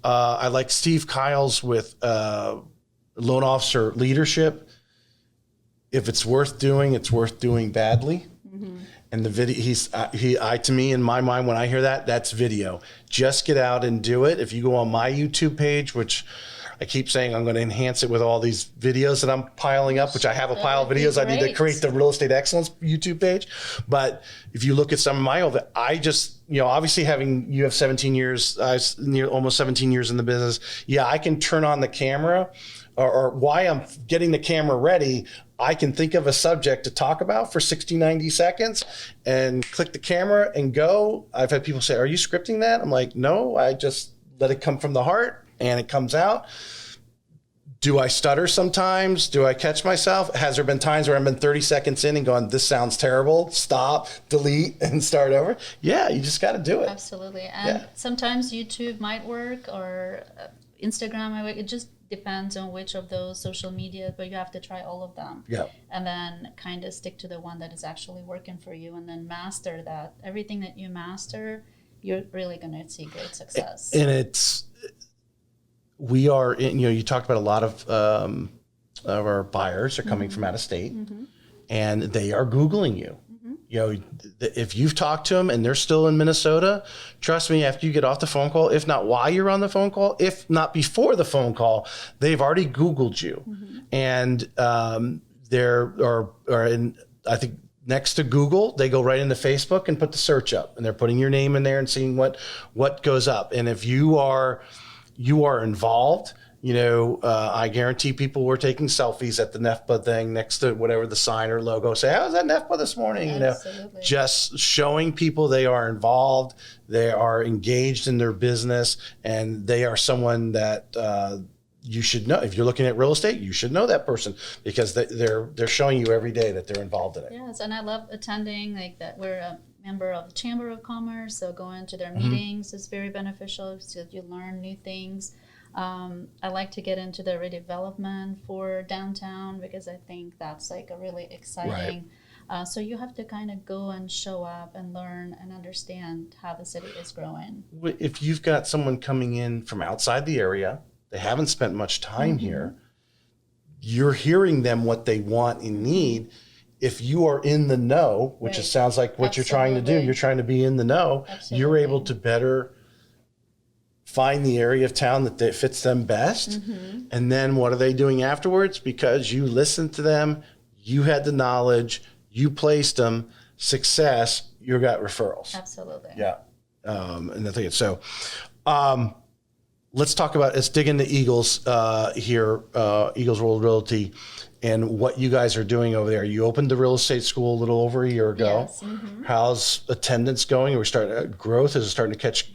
I like Steve Kyle's with loan officer leadership. If it's worth doing, it's worth doing badly. And the video, to me, in my mind, when I hear that, that's video. Just get out and do it. If you go on my YouTube page, which I keep saying I'm going to enhance it with all these videos that I'm piling up, which I have a pile of videos. I need to create the Real Estate Excellence YouTube page. But if you look at some of my old, I just, obviously you have 17 years, almost 17 years in the business. Yeah, I can turn on the camera or why I'm getting the camera ready. I can think of a subject to talk about for 60, 90 seconds and click the camera and go. I've had people say, are you scripting that? I'm like, no, I just let it come from the heart and it comes out. Do I stutter sometimes? Do I catch myself? Has there been times where I've been 30 seconds in and gone, this sounds terrible, stop, delete, and start over? Yeah, you just got to do it. Absolutely. And sometimes YouTube might work, or Instagram. It just depends on which of those social media, but you have to try all of them. Yeah. And then kind of stick to the one that is actually working for you, and then master that. Everything that you master, you're really going to see great success. And you talked about a lot of our buyers are coming from out of state, and they are Googling you. You know, if you've talked to them and they're still in Minnesota, trust me, after you get off the phone call, if not while you're on the phone call, if not before the phone call, they've already Googled you. And I think next to Google, they go right into Facebook and put the search up, and they're putting your name in there and seeing what goes up. And if you are involved, you know, I guarantee people were taking selfies at the NEFPA thing next to whatever the sign or logo. Say, how was that NEFPA this morning? Absolutely. You know, just showing people they are involved, they are engaged in their business, and they are someone that you should know. If you're looking at real estate, you should know that person, because they're showing you every day that they're involved in it. Yes, and I love attending, like that. We're a member of the Chamber of Commerce, so going to their meetings is very beneficial, so you learn new things. I like to get into the redevelopment for downtown, because I think that's like a really exciting. So you have to kind of go and show up and learn and understand how the city is growing. If you've got someone coming in from outside the area, they haven't spent much time here, you're hearing them what they want and need. If you are in the know, which it sounds like what you're trying to do, you're trying to be in the know, you're able to better find the area of town that fits them best. And then what are they doing afterwards? Because you listened to them, you had the knowledge, you placed them, success, you got referrals. Absolutely. Yeah. And I think so. Let's dig into Eagles here, Eagles World Realty, and what you guys are doing over there. You opened the real estate school a little over a year ago. Yes. How's attendance going? Are we starting growth? Is it starting to catch?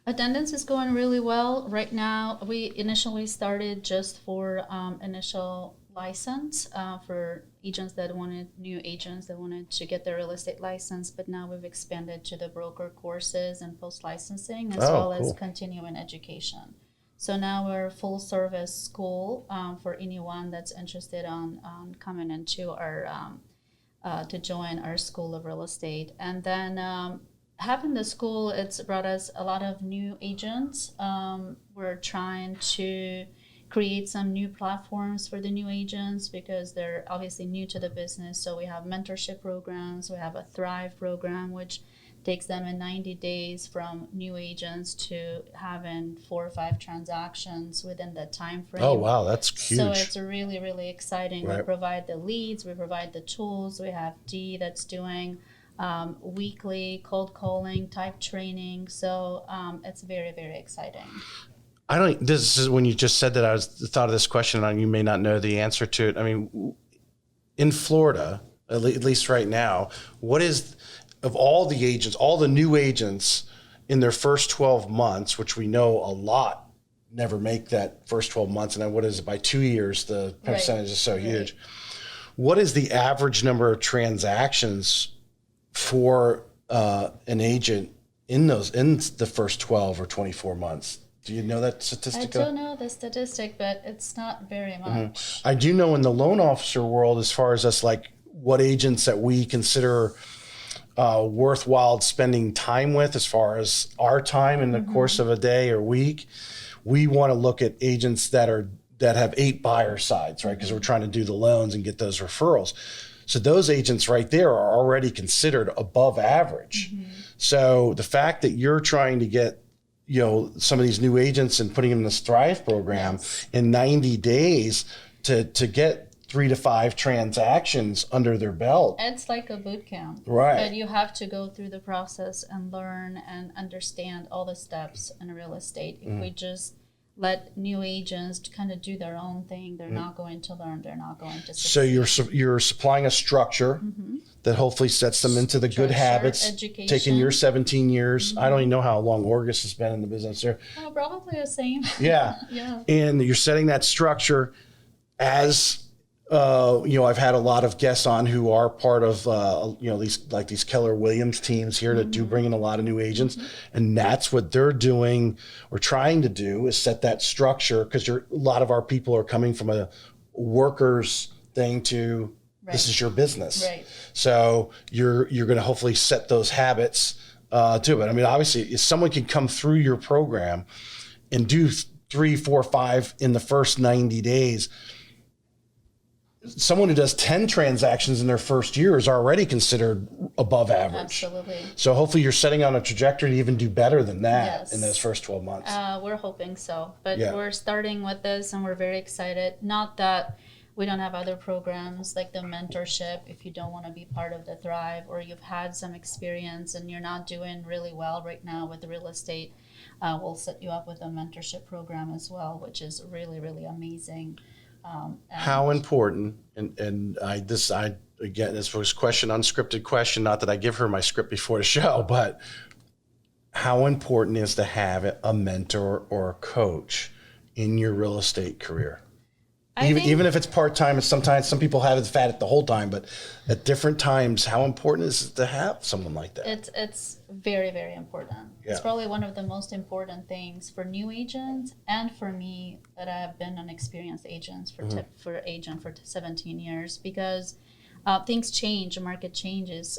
Attendance is going really well right now. We initially started just for initial license for new agents that wanted to get their real estate license, but now we've expanded to the broker courses and post-licensing, as well as continuing education. So now we're a full service school for anyone that's interested on coming into our to join our School of Real Estate. And then having the school, it's brought us a lot of new agents. We're trying to create some new platforms for the new agents, because they're obviously new to the business. So we have mentorship programs. We have a Thrive program, which takes them in 90 days from new agents to having 4 or 5 transactions within that time frame. Oh, wow, that's huge. So it's really, really exciting. We provide the leads, we provide the tools. We have Dee that's doing weekly cold calling type training. So it's very, very exciting. This is when you just said that, I thought of this question, and you may not know the answer to it. I mean, in Florida, at least right now, what is, of all the agents, all the new agents in their first 12 months, which we know a lot never make that first 12 months, and then what is it, by 2 years, the percentage is so huge. What is the average number of transactions for an agent in the first 12 or 24 months? Do you know that statistic? I don't know the statistic, but it's not very much. I do know in the loan officer world, as far as us, like what agents that we consider worthwhile spending time with, as far as our time in the course of a day or week, we want to look at agents that have 8 buyer sides, right? Because we're trying to do the loans and get those referrals. So those agents right there are already considered above average. So the fact that you're trying to get, you know, some of these new agents and putting them in this Thrive program in 90 days to get 3 to 5 transactions under their belt. It's like a boot camp. Right. But you have to go through the process and learn and understand all the steps in real estate. If we just let new agents kind of do their own thing, they're not going to learn, they're not going to succeed. So you're supplying a structure that hopefully sets them into the good habits, education. taking your 17 years. I don't even know how long August has been in the business there. Oh, probably the same. Yeah. Yeah. And you're setting that structure as I've had a lot of guests on who are part of, these Keller Williams teams here that do bring in a lot of new agents. And that's what they're doing or trying to do, is set that structure, because a lot of our people are coming from a workers thing to this is your business. Right. So you're going to hopefully set those habits to it. I mean, obviously, if someone can come through your program and do 3, 4, 5 in the first 90 days, someone who does 10 transactions in their first year is already considered above average. Absolutely. So hopefully you're setting on a trajectory to even do better than that in those first 12 months. We're hoping so. But we're starting with this, and we're very excited. Not that we don't have other programs like the mentorship. If you don't want to be part of the Thrive, or you've had some experience and you're not doing really well right now with the real estate, we'll set you up with a mentorship program as well, which is really, really amazing. How important, and this was unscripted question, not that I give her my script before the show, but how important is to have a mentor or a coach in your real estate career? Even if it's part-time, and sometimes some people have it the whole time, but at different times, how important is it to have someone like that? It's very, very important. Yeah. It's probably one of the most important things for new agents, and for me, that I have been an experienced agent for 17 years, because things change, the market changes,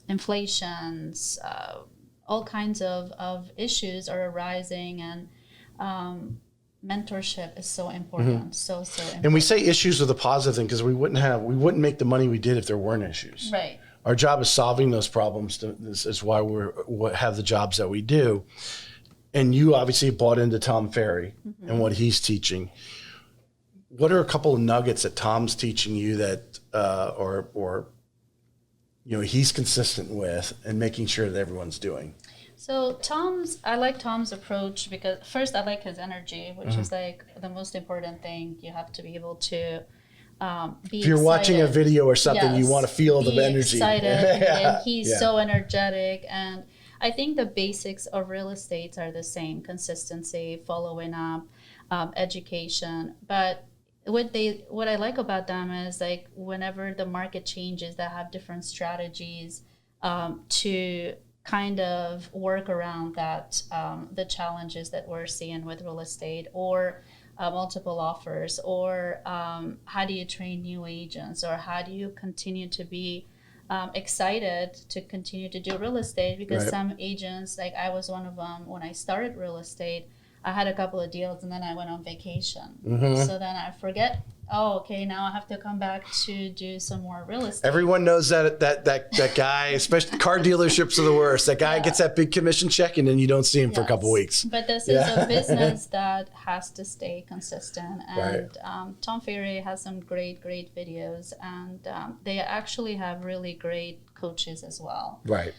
inflations, all kinds of issues are arising, and mentorship is so important, so important. And we say issues are the positive thing, because we wouldn't make the money we did if there weren't issues. Right. Our job is solving those problems. This is why we have the jobs that we do. And you obviously bought into Tom Ferry and what he's teaching. What are a couple of nuggets that Tom's teaching you that, he's consistent with and making sure that everyone's doing? So I like Tom's approach, because first I like his energy, which is like the most important thing. You have to be able to be if you're excited. Watching a video or something, you want to feel the energy. Excited, and he's so energetic. And I think the basics of real estate are the same: consistency, following up, education. But what I like about them is, like, whenever the market changes, they have different strategies to kind of work around that, the challenges that we're seeing with real estate, or multiple offers, or how do you train new agents, or how do you continue to be excited to continue to do real estate, because some agents, like I was one of them, when I started real estate, I had a couple of deals and then I went on vacation. So then I forget, now I have to come back to do some more real estate. Everyone knows that guy, especially car dealerships are the worst. That guy gets that big commission check and then you don't see him for a couple of weeks. But this is a business that has to stay consistent. And Tom Ferry has some great videos, and they actually have really great coaches as well. Right.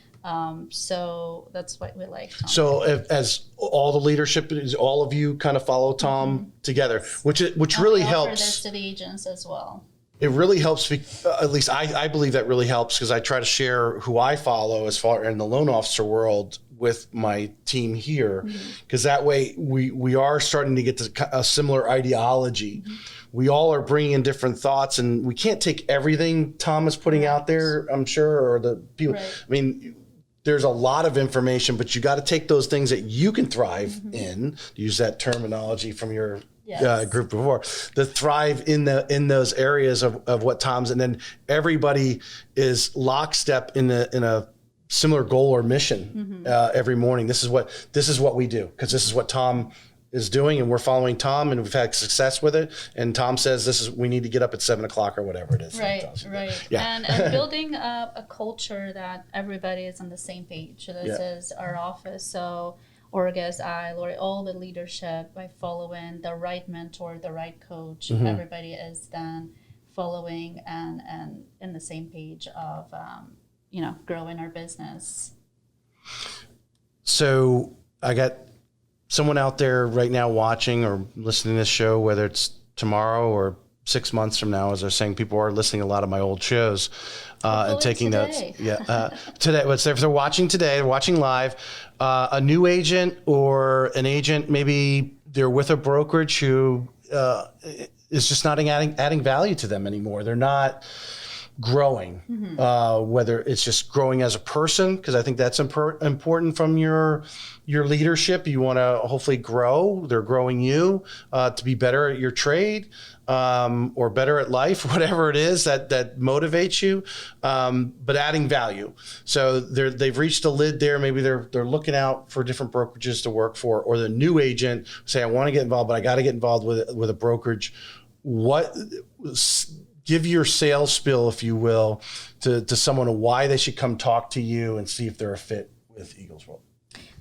So that's what we like. Tom. So as all the leadership, all of you kind of follow Tom together, which really helps. Offer this to the agents as well. It really helps. At least I believe that really helps, because I try to share who I follow as far in the loan officer world with my team here, because that way we are starting to get to a similar ideology. We all are bringing in different thoughts, and we can't take everything Tom is putting out there, I'm sure, or the people. I mean, there's a lot of information, but you got to take those things that you can thrive in, to use that terminology from your group before, to thrive in those areas of what Tom's, and then everybody is lockstep in a similar goal or mission every morning. This is what we do, because this is what Tom is doing, and we're following Tom, and we've had success with it. And Tom says we need to get up at 7:00 or whatever it is. Right. Yeah. And building a culture that everybody is on the same page. So this is our office. So Orgas, Lori, all the leadership, by following the right mentor, the right coach, everybody is then following and in the same page of growing our business. So I got someone out there right now watching or listening to this show, whether it's tomorrow or 6 months from now, as they're saying, people are listening to a lot of my old shows and taking notes. Today, if they're watching today, they're watching live, a new agent or an agent, maybe they're with a brokerage who is just not adding value to them anymore. They're not growing, whether it's just growing as a person, because I think that's important from your leadership. You want to hopefully grow. They're growing you to be better at your trade, or better at life, whatever it is that motivates you, but adding value. So they've reached a lid there. Maybe they're looking out for different brokerages to work for, or the new agent say, I want to get involved, but I got to get involved with a brokerage. Give your sales spiel, if you will, to someone on why they should come talk to you and see if they're a fit with Eagles World.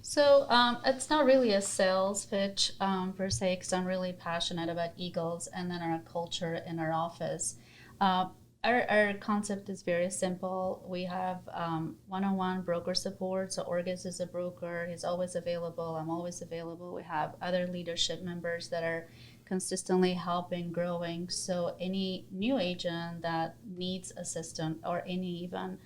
So it's not really a sales pitch per se, because I'm really passionate about Eagles and then our culture in our office. Our concept is very simple. We have one-on-one broker support. So Orgis is a broker. He's always available. I'm always available. We have other leadership members that are consistently helping, growing. So any new agent that needs assistance, or any even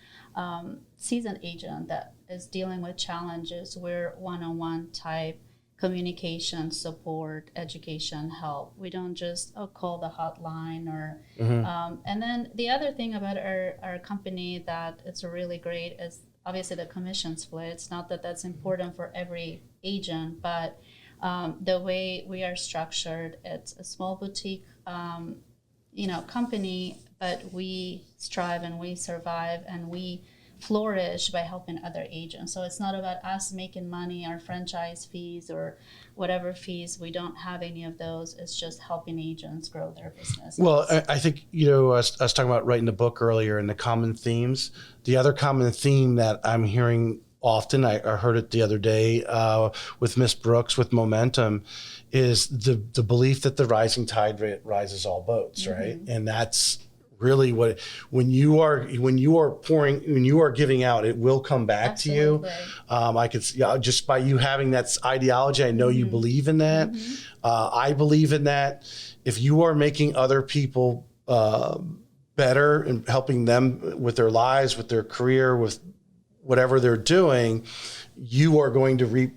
seasoned agent that is dealing with challenges, we're one-on-one type communication, support, education, help. We don't just call the hotline or and then the other thing about our company that it's really great is obviously the commission split. It's not that that's important for every agent, but the way we are structured, it's a small boutique, company, but we strive and we survive and we flourish by helping other agents. So it's not about us making money, our franchise fees or whatever fees. We don't have any of those. It's just helping agents grow their business. Well, I think, I was talking about writing the book earlier and the common themes. The other common theme that I'm hearing often, I heard it the other day with Miss Brooks with Momentum, is the belief that the rising tide rises all boats, right? And that's really what when you are giving out, it will come back to you. I could just by you having that ideology, I know you believe in that. I believe in that. If you are making other people better and helping them with their lives, with their career, with whatever they're doing, you are going to reap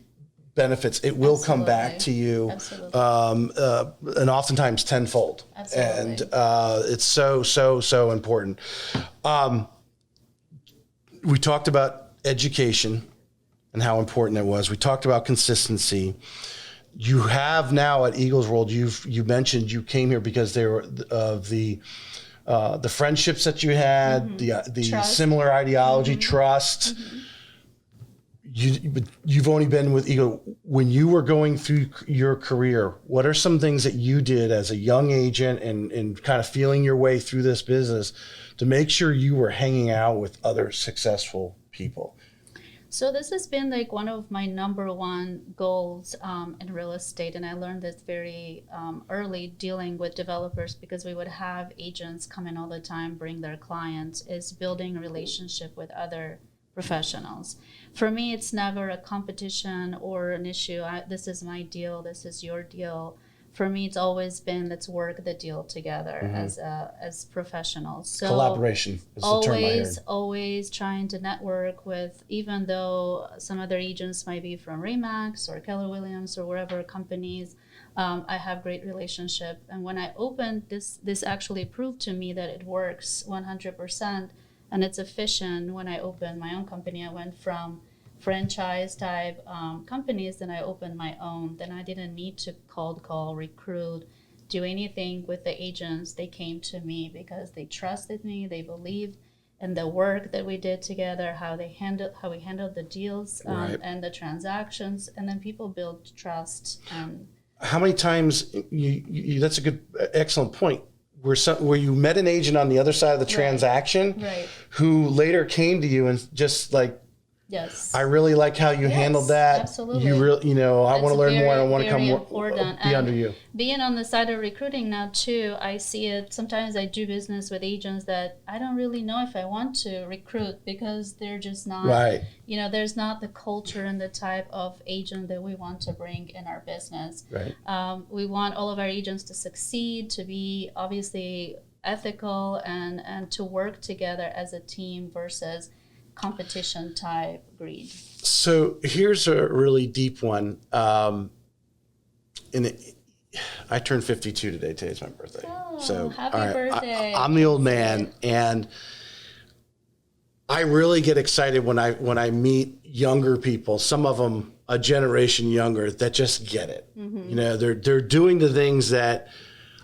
benefits. It will come back to you, and oftentimes tenfold. And it's so important. We talked about education and how important it was. We talked about consistency. You have now at Eagles World, you mentioned you came here because they were of the friendships that you had, the similar ideology, trust. You've only been with Eagle. When you were going through your career, what are some things that you did as a young agent and kind of feeling your way through this business to make sure you were hanging out with other successful people? So this has been like one of my number one goals in real estate. And I learned this very early dealing with developers, because we would have agents come in all the time, bring their clients, is building a relationship with other professionals. For me, it's never a competition or an issue. This is my deal. This is your deal. For me, it's always been, let's work the deal together as professionals. So collaboration is the term I heard. Always trying to network with, even though some other agents might be from Remax or Keller Williams or wherever companies, I have great relationship. And when I opened this actually proved to me that it works 100%. And it's efficient. When I opened my own company, I went from franchise type companies, then I opened my own. Then I didn't need to cold call, recruit, do anything with the agents. They came to me because they trusted me. They believed in the work that we did together, how we handled the deals and the transactions, and then people build trust. How many times that's a good, excellent point. Where you met an agent on the other side of the transaction who later came to you and just like, I really like how you handled that. Absolutely. You really, I want to learn more. I want to come be under you. Being on the side of recruiting now too, I see it. Sometimes I do business with agents that I don't really know if I want to recruit, because they're just not, there's not the culture and the type of agent that we want to bring in our business. We want all of our agents to succeed, to be obviously ethical and to work together as a team versus competition type greed. So here's a really deep one. I turned 52 today. Today's my birthday. Oh, So happy all right, birthday. I'm the old man, and I really get excited when I meet younger people. Some of them a generation younger that just get it. You know, they're doing the things that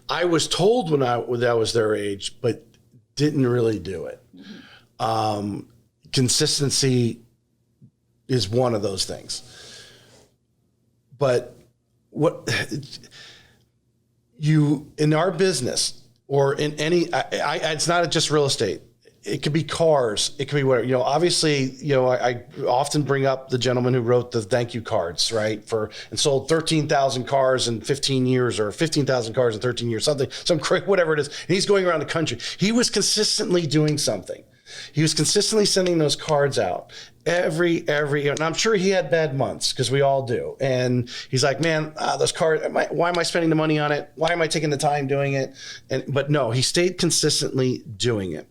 I was told when I was their age, but didn't really do it. Consistency is one of those things. But what you in our business or in any, it's not just real estate. It could be cars. It could be whatever. You know, obviously, you know, I often bring up the gentleman who wrote the thank you cards, right? And sold 13,000 cars in 15 years or 15,000 cars in 13 years, whatever it is. And he's going around the country. He was consistently doing something. He was consistently sending those cards out every, and I'm sure he had bad months because we all do. And he's like, man, those cards, why am I spending the money on it? Why am I taking the time doing it? But no, he stayed consistently doing it.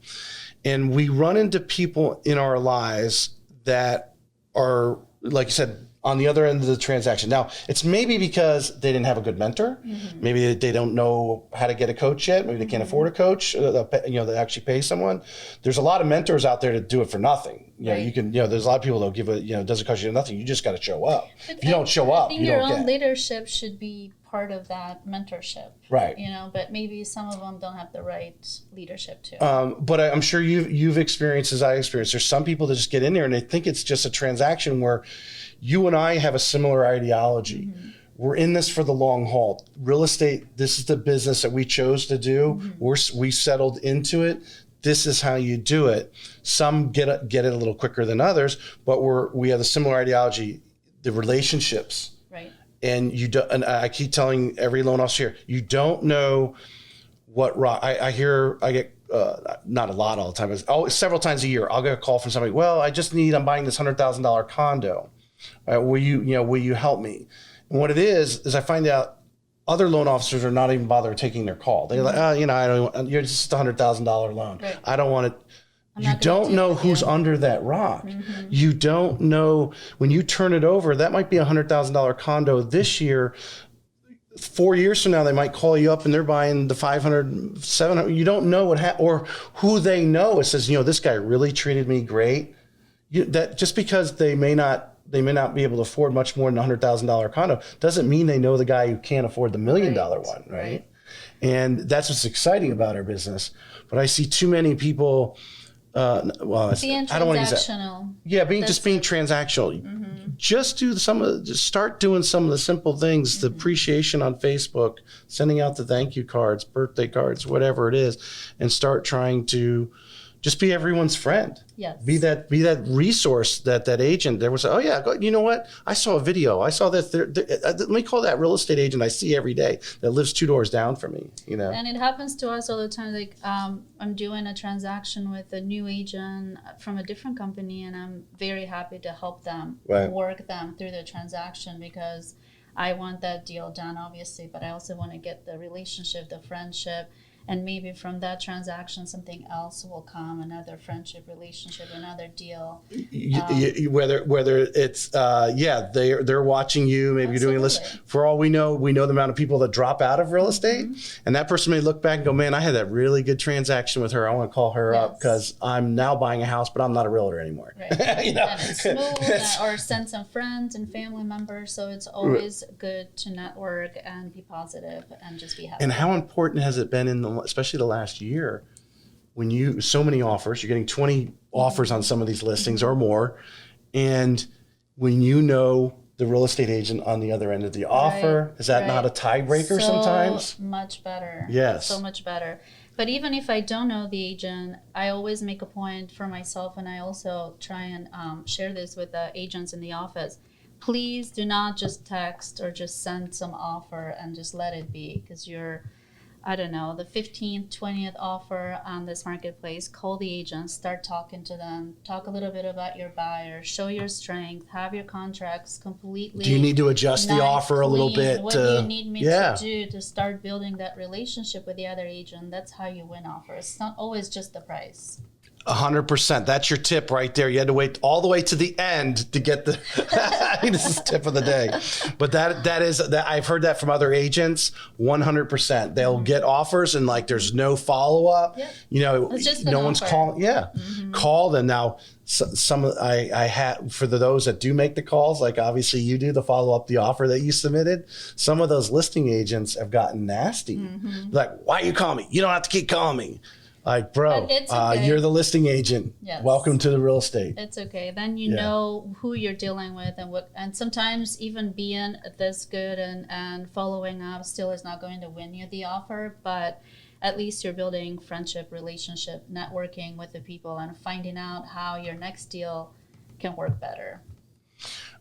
And we run into people in our lives that are, like you said, on the other end of the transaction. Now, it's maybe because they didn't have a good mentor. Maybe they don't know how to get a coach yet. Maybe they can't afford a coach, you know, that actually pay someone. There's a lot of mentors out there to do it for nothing. You know, you can, you know, there's a lot of people that'll give it, you know, it doesn't cost you nothing. You just got to show up. But if you don't show up, you don't get. Your own leadership should be part of that mentorship. Right. You know, but maybe some of them don't have the right leadership too. But I'm sure you've experienced, as I experienced, there's some people that just get in there and they think it's just a transaction where you and I have a similar ideology. We're in this for the long haul. Real estate, this is the business that we chose to do. We settled into it. This is how you do it. Some get it a little quicker than others, but we have a similar ideology. The relationships. Right. And and I keep telling every loan officer here, you don't know what rock. I get not a lot all the time, but several times a year, I'll get a call from somebody. Well, I'm buying this $100,000 condo. Will you help me? And what it is I find out other loan officers are not even bothering taking their call. They're like, oh, you know, I don't. You're just $100,000 loan. Right. I don't want it. You don't know who's under that rock. You don't know when you turn it over. That might be a $100,000 condo this year. 4 years from now, they might call you up and they're buying the 500, 700. You don't know or who they know. It says, you know, this guy really treated me great. That just because they may not be able to afford much more than a $100,000 condo doesn't mean they know the guy who can't afford the $1 million one, right? And that's what's exciting about our business. But I see too many people. I don't want to use that. Yeah, being transactional. Just start doing some of the simple things, the appreciation on Facebook, sending out the thank you cards, birthday cards, whatever it is, and start trying to just be everyone's friend. Yes. Be that resource that agent there was. Oh yeah, you know what? I saw a video. I saw that. Let me call that real estate agent I see every day that lives 2 doors down from me. You know. And it happens to us all the time. Like I'm doing a transaction with a new agent from a different company, and I'm very happy to help them work them through the transaction because I want that deal done, obviously, but I also want to get the relationship, the friendship. And maybe from that transaction, something else will come, another friendship, relationship, another deal. Whether it's, they're watching you, maybe you're doing a list. For all we know the amount of people that drop out of real estate. And that person may look back and go, man, I had that really good transaction with her. I want to call her up because I'm now buying a house, but I'm not a realtor anymore. Right. You know? And it's smooth, or send some friends and family members. So it's always good to network and be positive and just be happy. And how important has it been especially the last year, when so many offers, you're getting 20 offers on some of these listings or more. And when you know the real estate agent on the other end of the offer, is that not a tiebreaker sometimes? So much better. Yes. So much better. But even if I don't know the agent, I always make a point for myself, and I also try and share this with the agents in the office. Please do not just text or just send some offer and just let it be, because you're, I don't know, the 15th, 20th offer on this marketplace. Call the agents, start talking to them, talk a little bit about your buyer, show your strength, have your contracts completely. Do you need to adjust the offer a little bit? What do you need me to do to start building that relationship with the other agent? That's how you win offers. It's not always just the price. 100%. That's your tip right there. You had to wait all the way to the end to get the. This is tip of the day, but that is that I've heard that from other agents. 100%. They'll get offers and like there's no follow up. Yep. You know, It's just no an one's offer. calling. Yeah, call them now. Some I had for those that do make the calls, like obviously you do the follow up the offer that you submitted. Some of those listing agents have gotten nasty. Like, why you call me? You don't have to keep calling me. Like, bro, But it's okay. you're the listing agent. Yes. Welcome to the real estate. It's okay. Then you know who you're dealing with and what. And sometimes even being this good and following up still is not going to win you the offer, but at least you're building friendship, relationship, networking with the people, and finding out how your next deal can work better.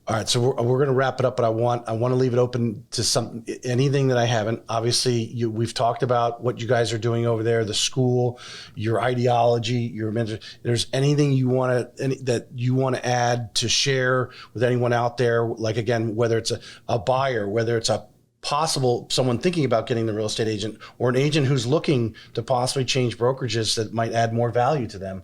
All right, so we're going to wrap it up, but I want to leave it open to anything that I haven't. Obviously, we've talked about what you guys are doing over there, the school, your ideology, your mentor. There's anything that you want to add to share with anyone out there? Like again, whether it's a buyer, whether it's a possible someone thinking about getting the real estate agent, or an agent who's looking to possibly change brokerages that might add more value to them.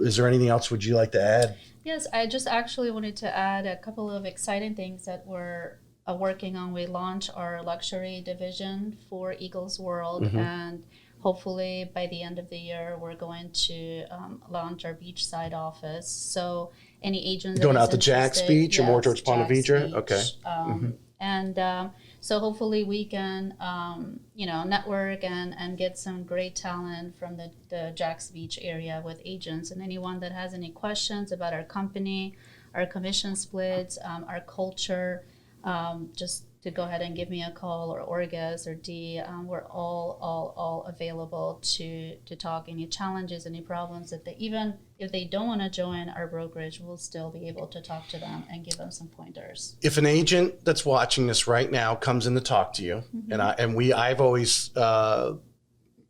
Is there anything else would you like to add? Yes, I just actually wanted to add a couple of exciting things that we're working on. We launched our luxury division for Eagles World, and hopefully by the end of the year, we're going to launch our beachside office. So any agent going out to Jack's Beach or more towards Ponte Vedra? Okay. And so hopefully we can, network and get some great talent from the Jack's Beach area with agents. And anyone that has any questions about our company, our commission splits, our culture, just to go ahead and give me a call, or Orgas or D. We're all available to talk any challenges, any problems that even if they don't want to join our brokerage, we'll still be able to talk to them and give them some pointers. If an agent that's watching this right now comes in to talk to you, I've always,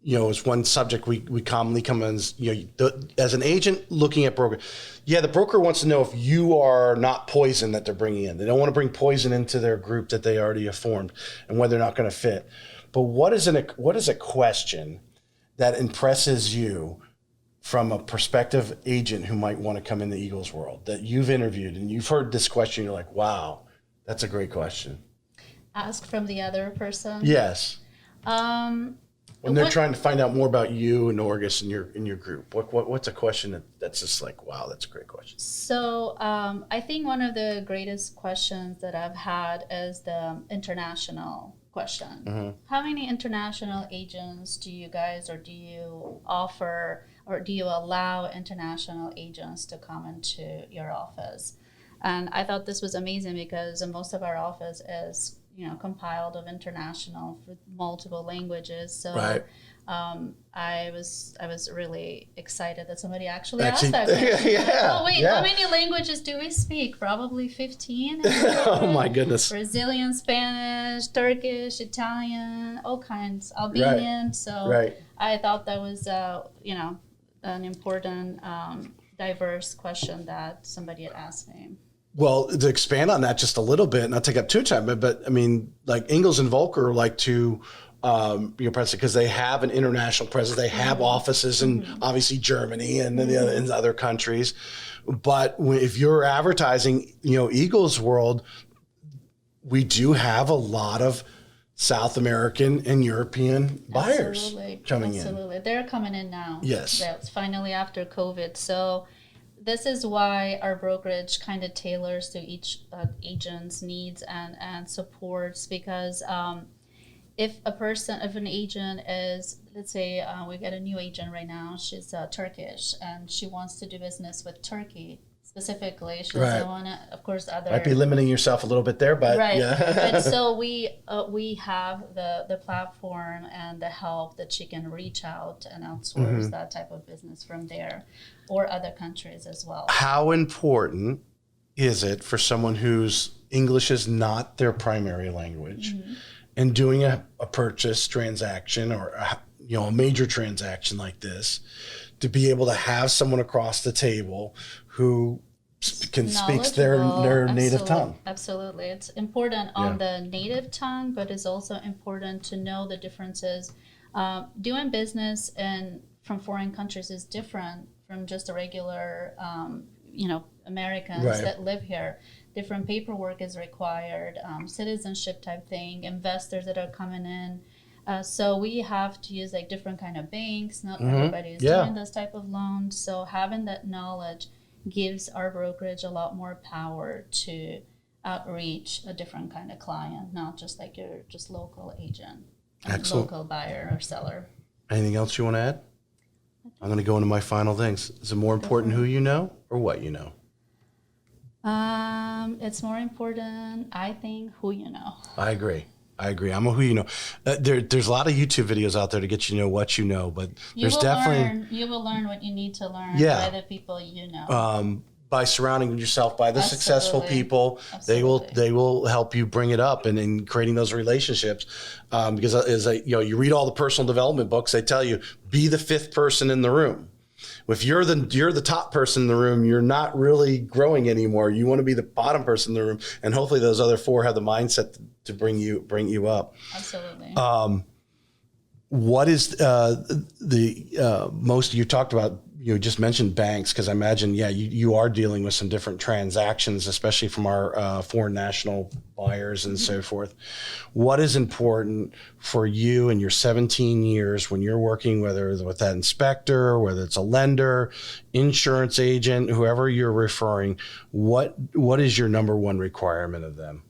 it's one subject we commonly come in as an agent looking at broker. Yeah, the broker wants to know if you are not poison that they're bringing in. They don't want to bring poison into their group that they already have formed, and when they're not going to fit. But what is a question that impresses you from a prospective agent who might want to come in the Eagles World that you've interviewed and you've heard this question? You're like, wow, that's a great question. Ask from the other person. Yes. When they're trying to find out more about you and Orgas in your group, what's a question that's just like, wow, that's a great question? So I think one of the greatest questions that I've had is the international question. How many international agents do you guys, or do you offer, or do you allow international agents to come into your office? And I thought this was amazing because most of our office is compiled of international with multiple languages. So right. I was really excited that somebody actually asked that question. Yeah. Oh wait, yeah. How many languages do we speak? Probably 15. Oh my goodness. Brazilian, Spanish, Turkish, Italian, all kinds, Albanian. Right. So right. I thought that was an important diverse question that somebody had asked me. Well, to expand on that just a little bit, not take up too much time, but I mean, like Ingalls and Volker like to presence because they have an international presence. They have offices in obviously Germany and in other countries. But if you're advertising, Eagles World, we do have a lot of South American and European buyers coming in. Absolutely. They're coming in now. Yes. That's finally after COVID. So this is why our brokerage kind of tailors to each agent's needs and supports, because if an agent is, let's say we got a new agent right now, she's Turkish and she wants to do business with Turkey specifically. She doesn't want to, of course, other... Might be limiting yourself a little bit there, but right. yeah. But so we have the platform and the help that she can reach out and outsource that type of business from there, or other countries as well. How important is it for someone whose English is not their primary language and doing a purchase transaction or a major transaction like this to be able to have someone across the table who can speak their native tongue? Absolutely. It's important on the native tongue, but it's also important to know the differences. Doing business from foreign countries is different from just a regular, Americans Right. that live here. Different paperwork is required, citizenship type thing, investors that are coming in. So we have to use like different kind of banks. Not everybody is doing this type of loan. So having that knowledge gives our brokerage a lot more power to outreach a different kind of client, not just like your just local agent, local buyer or seller. Anything else you want to add? I'm going to go into my final things. Is it more important who you know or what you know? It's more important, I think, who you know. I agree. I'm a who you know. There's a lot of YouTube videos out there to get you to know what you know, but you will learn what you need to learn by the people you know. By surrounding yourself by the successful people, they will help you bring it up and in creating those relationships. Because as you read all the personal development books, they tell you be the fifth person in the room. If you're the top person in the room, you're not really growing anymore. You want to be the bottom person in the room, and hopefully those other four have the mindset to bring you up. Absolutely. What is the most you talked about? You just mentioned banks, because I imagine, you are dealing with some different transactions, especially from our foreign national buyers and so forth. What is important for you in your 17 years when you're working, whether it's with that inspector, whether it's a lender, insurance agent, whoever you're referring, what is your number one requirement of them?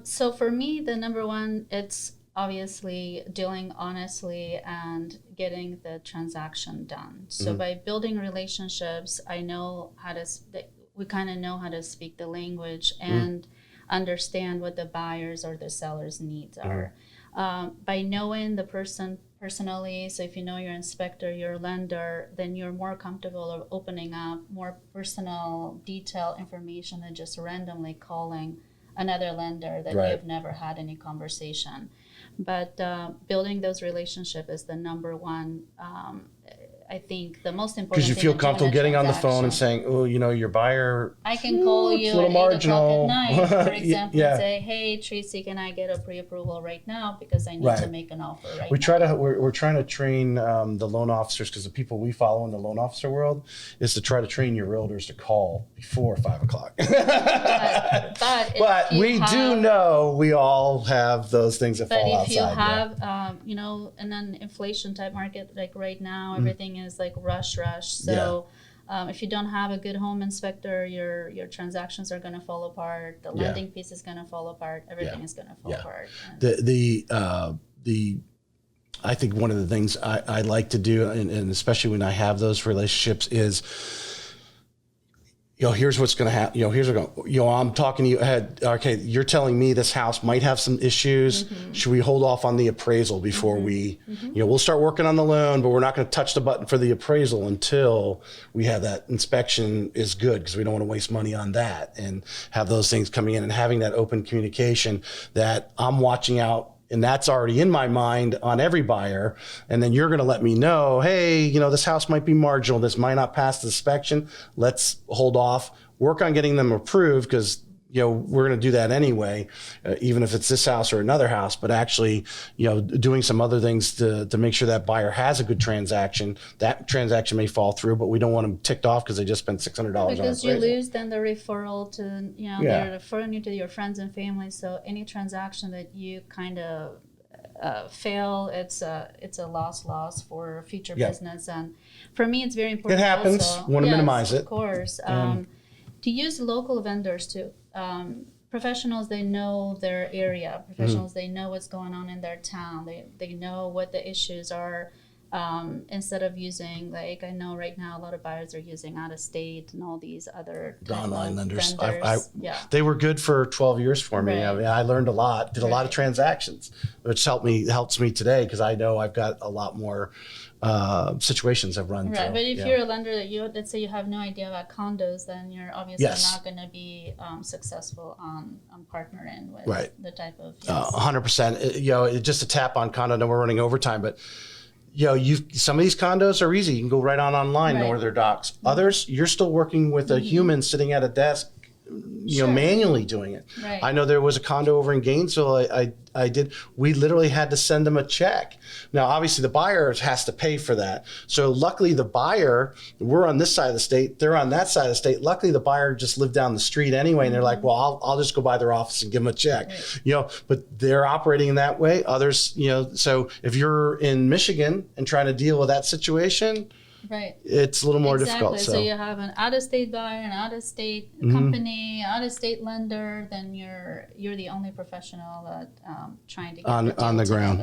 So for me, the number one, it's obviously dealing honestly and getting the transaction done. So by building relationships, I know we kind of know how to speak the language and understand what the buyers or the sellers' needs are. By knowing the person personally, so if you know your inspector, your lender, then you're more comfortable of opening up more personal, detailed information than just randomly calling another lender that you've never had any conversation. But building those relationships is the number one, I think, the most important thing. Because you feel comfortable getting on the phone and saying, oh, your buyer, I can call you at 8 o'clock at night, for example, and say, hey, Tracy, can I get a pre-approval right now because I need to make an offer right now. We're trying to train the loan officers, because the people we follow in the loan officer world is to try to train your realtors to call before 5 o'clock. But we do know we all have those things that fall outside. But if you have, in an inflation type market like right now, everything is like rush. So if you don't have a good home inspector, your transactions are going to fall apart. The lending piece is going to fall apart. Everything is going to fall apart. I think one of the things I like to do, and especially when I have those relationships, is here's what's going to happen. I'm talking to you ahead. Okay, you're telling me this house might have some issues. Should we hold off on the appraisal before we, we'll start working on the loan, but we're not going to touch the button for the appraisal until we have that inspection is good, because we don't want to waste money on that, and have those things coming in and having that open communication that I'm watching out. And that's already in my mind on every buyer. And then you're going to let me know, hey, this house might be marginal. This might not pass the inspection. Let's hold off, work on getting them approved, because, we're going to do that anyway, even if it's this house or another house, but actually, doing some other things to make sure that buyer has a good transaction. That transaction may fall through, but we don't want them ticked off because they just spent $600 on it. Because you lose then the referral to, they're referring you to your friends and family. So any transaction that you kind of fail, it's a loss for future business. And for me, it's very important. It happens. Also, want to minimize it. Of course. To use local vendors too. Professionals, they know their area. Professionals, they know what's going on in their town. They know what the issues are. Instead of using, like, I know right now a lot of buyers are using out of state and all these other online lenders. They were good for 12 years for me. I mean, I learned a lot, did a lot of transactions, which helps me today, because I know I've got a lot more situations I've run through. But if you're a lender that let's say you have no idea about condos, then you're obviously not going to be successful on partnering with the type of 100%. Just a tap on condo. I know we're running overtime, but some of these condos are easy. You can go right online, know where their docs. Others, you're still working with a human sitting at a desk you know, manually doing it. Right. I know there was a condo over in Gainesville. We literally had to send them a check. Now, obviously the buyer has to pay for that. So luckily the buyer, we're on this side of the state, they're on that side of the state. Luckily the buyer just lived down the street anyway. And they're like, well, I'll just go by their office and give them a check, you know, but they're operating in that way. Others, you know, so if you're in Michigan and trying to deal with that situation, right, it's a little more difficult. So you have an out-of-state buyer, an out-of-state company, out-of-state lender. Then you're the only professional that trying to get on the ground.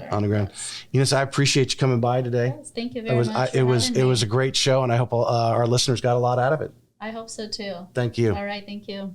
Enis, I appreciate you coming by today. Yes, thank you very much. It was a great show, and I hope our listeners got a lot out of it. I hope so too. Thank you. All right, thank you.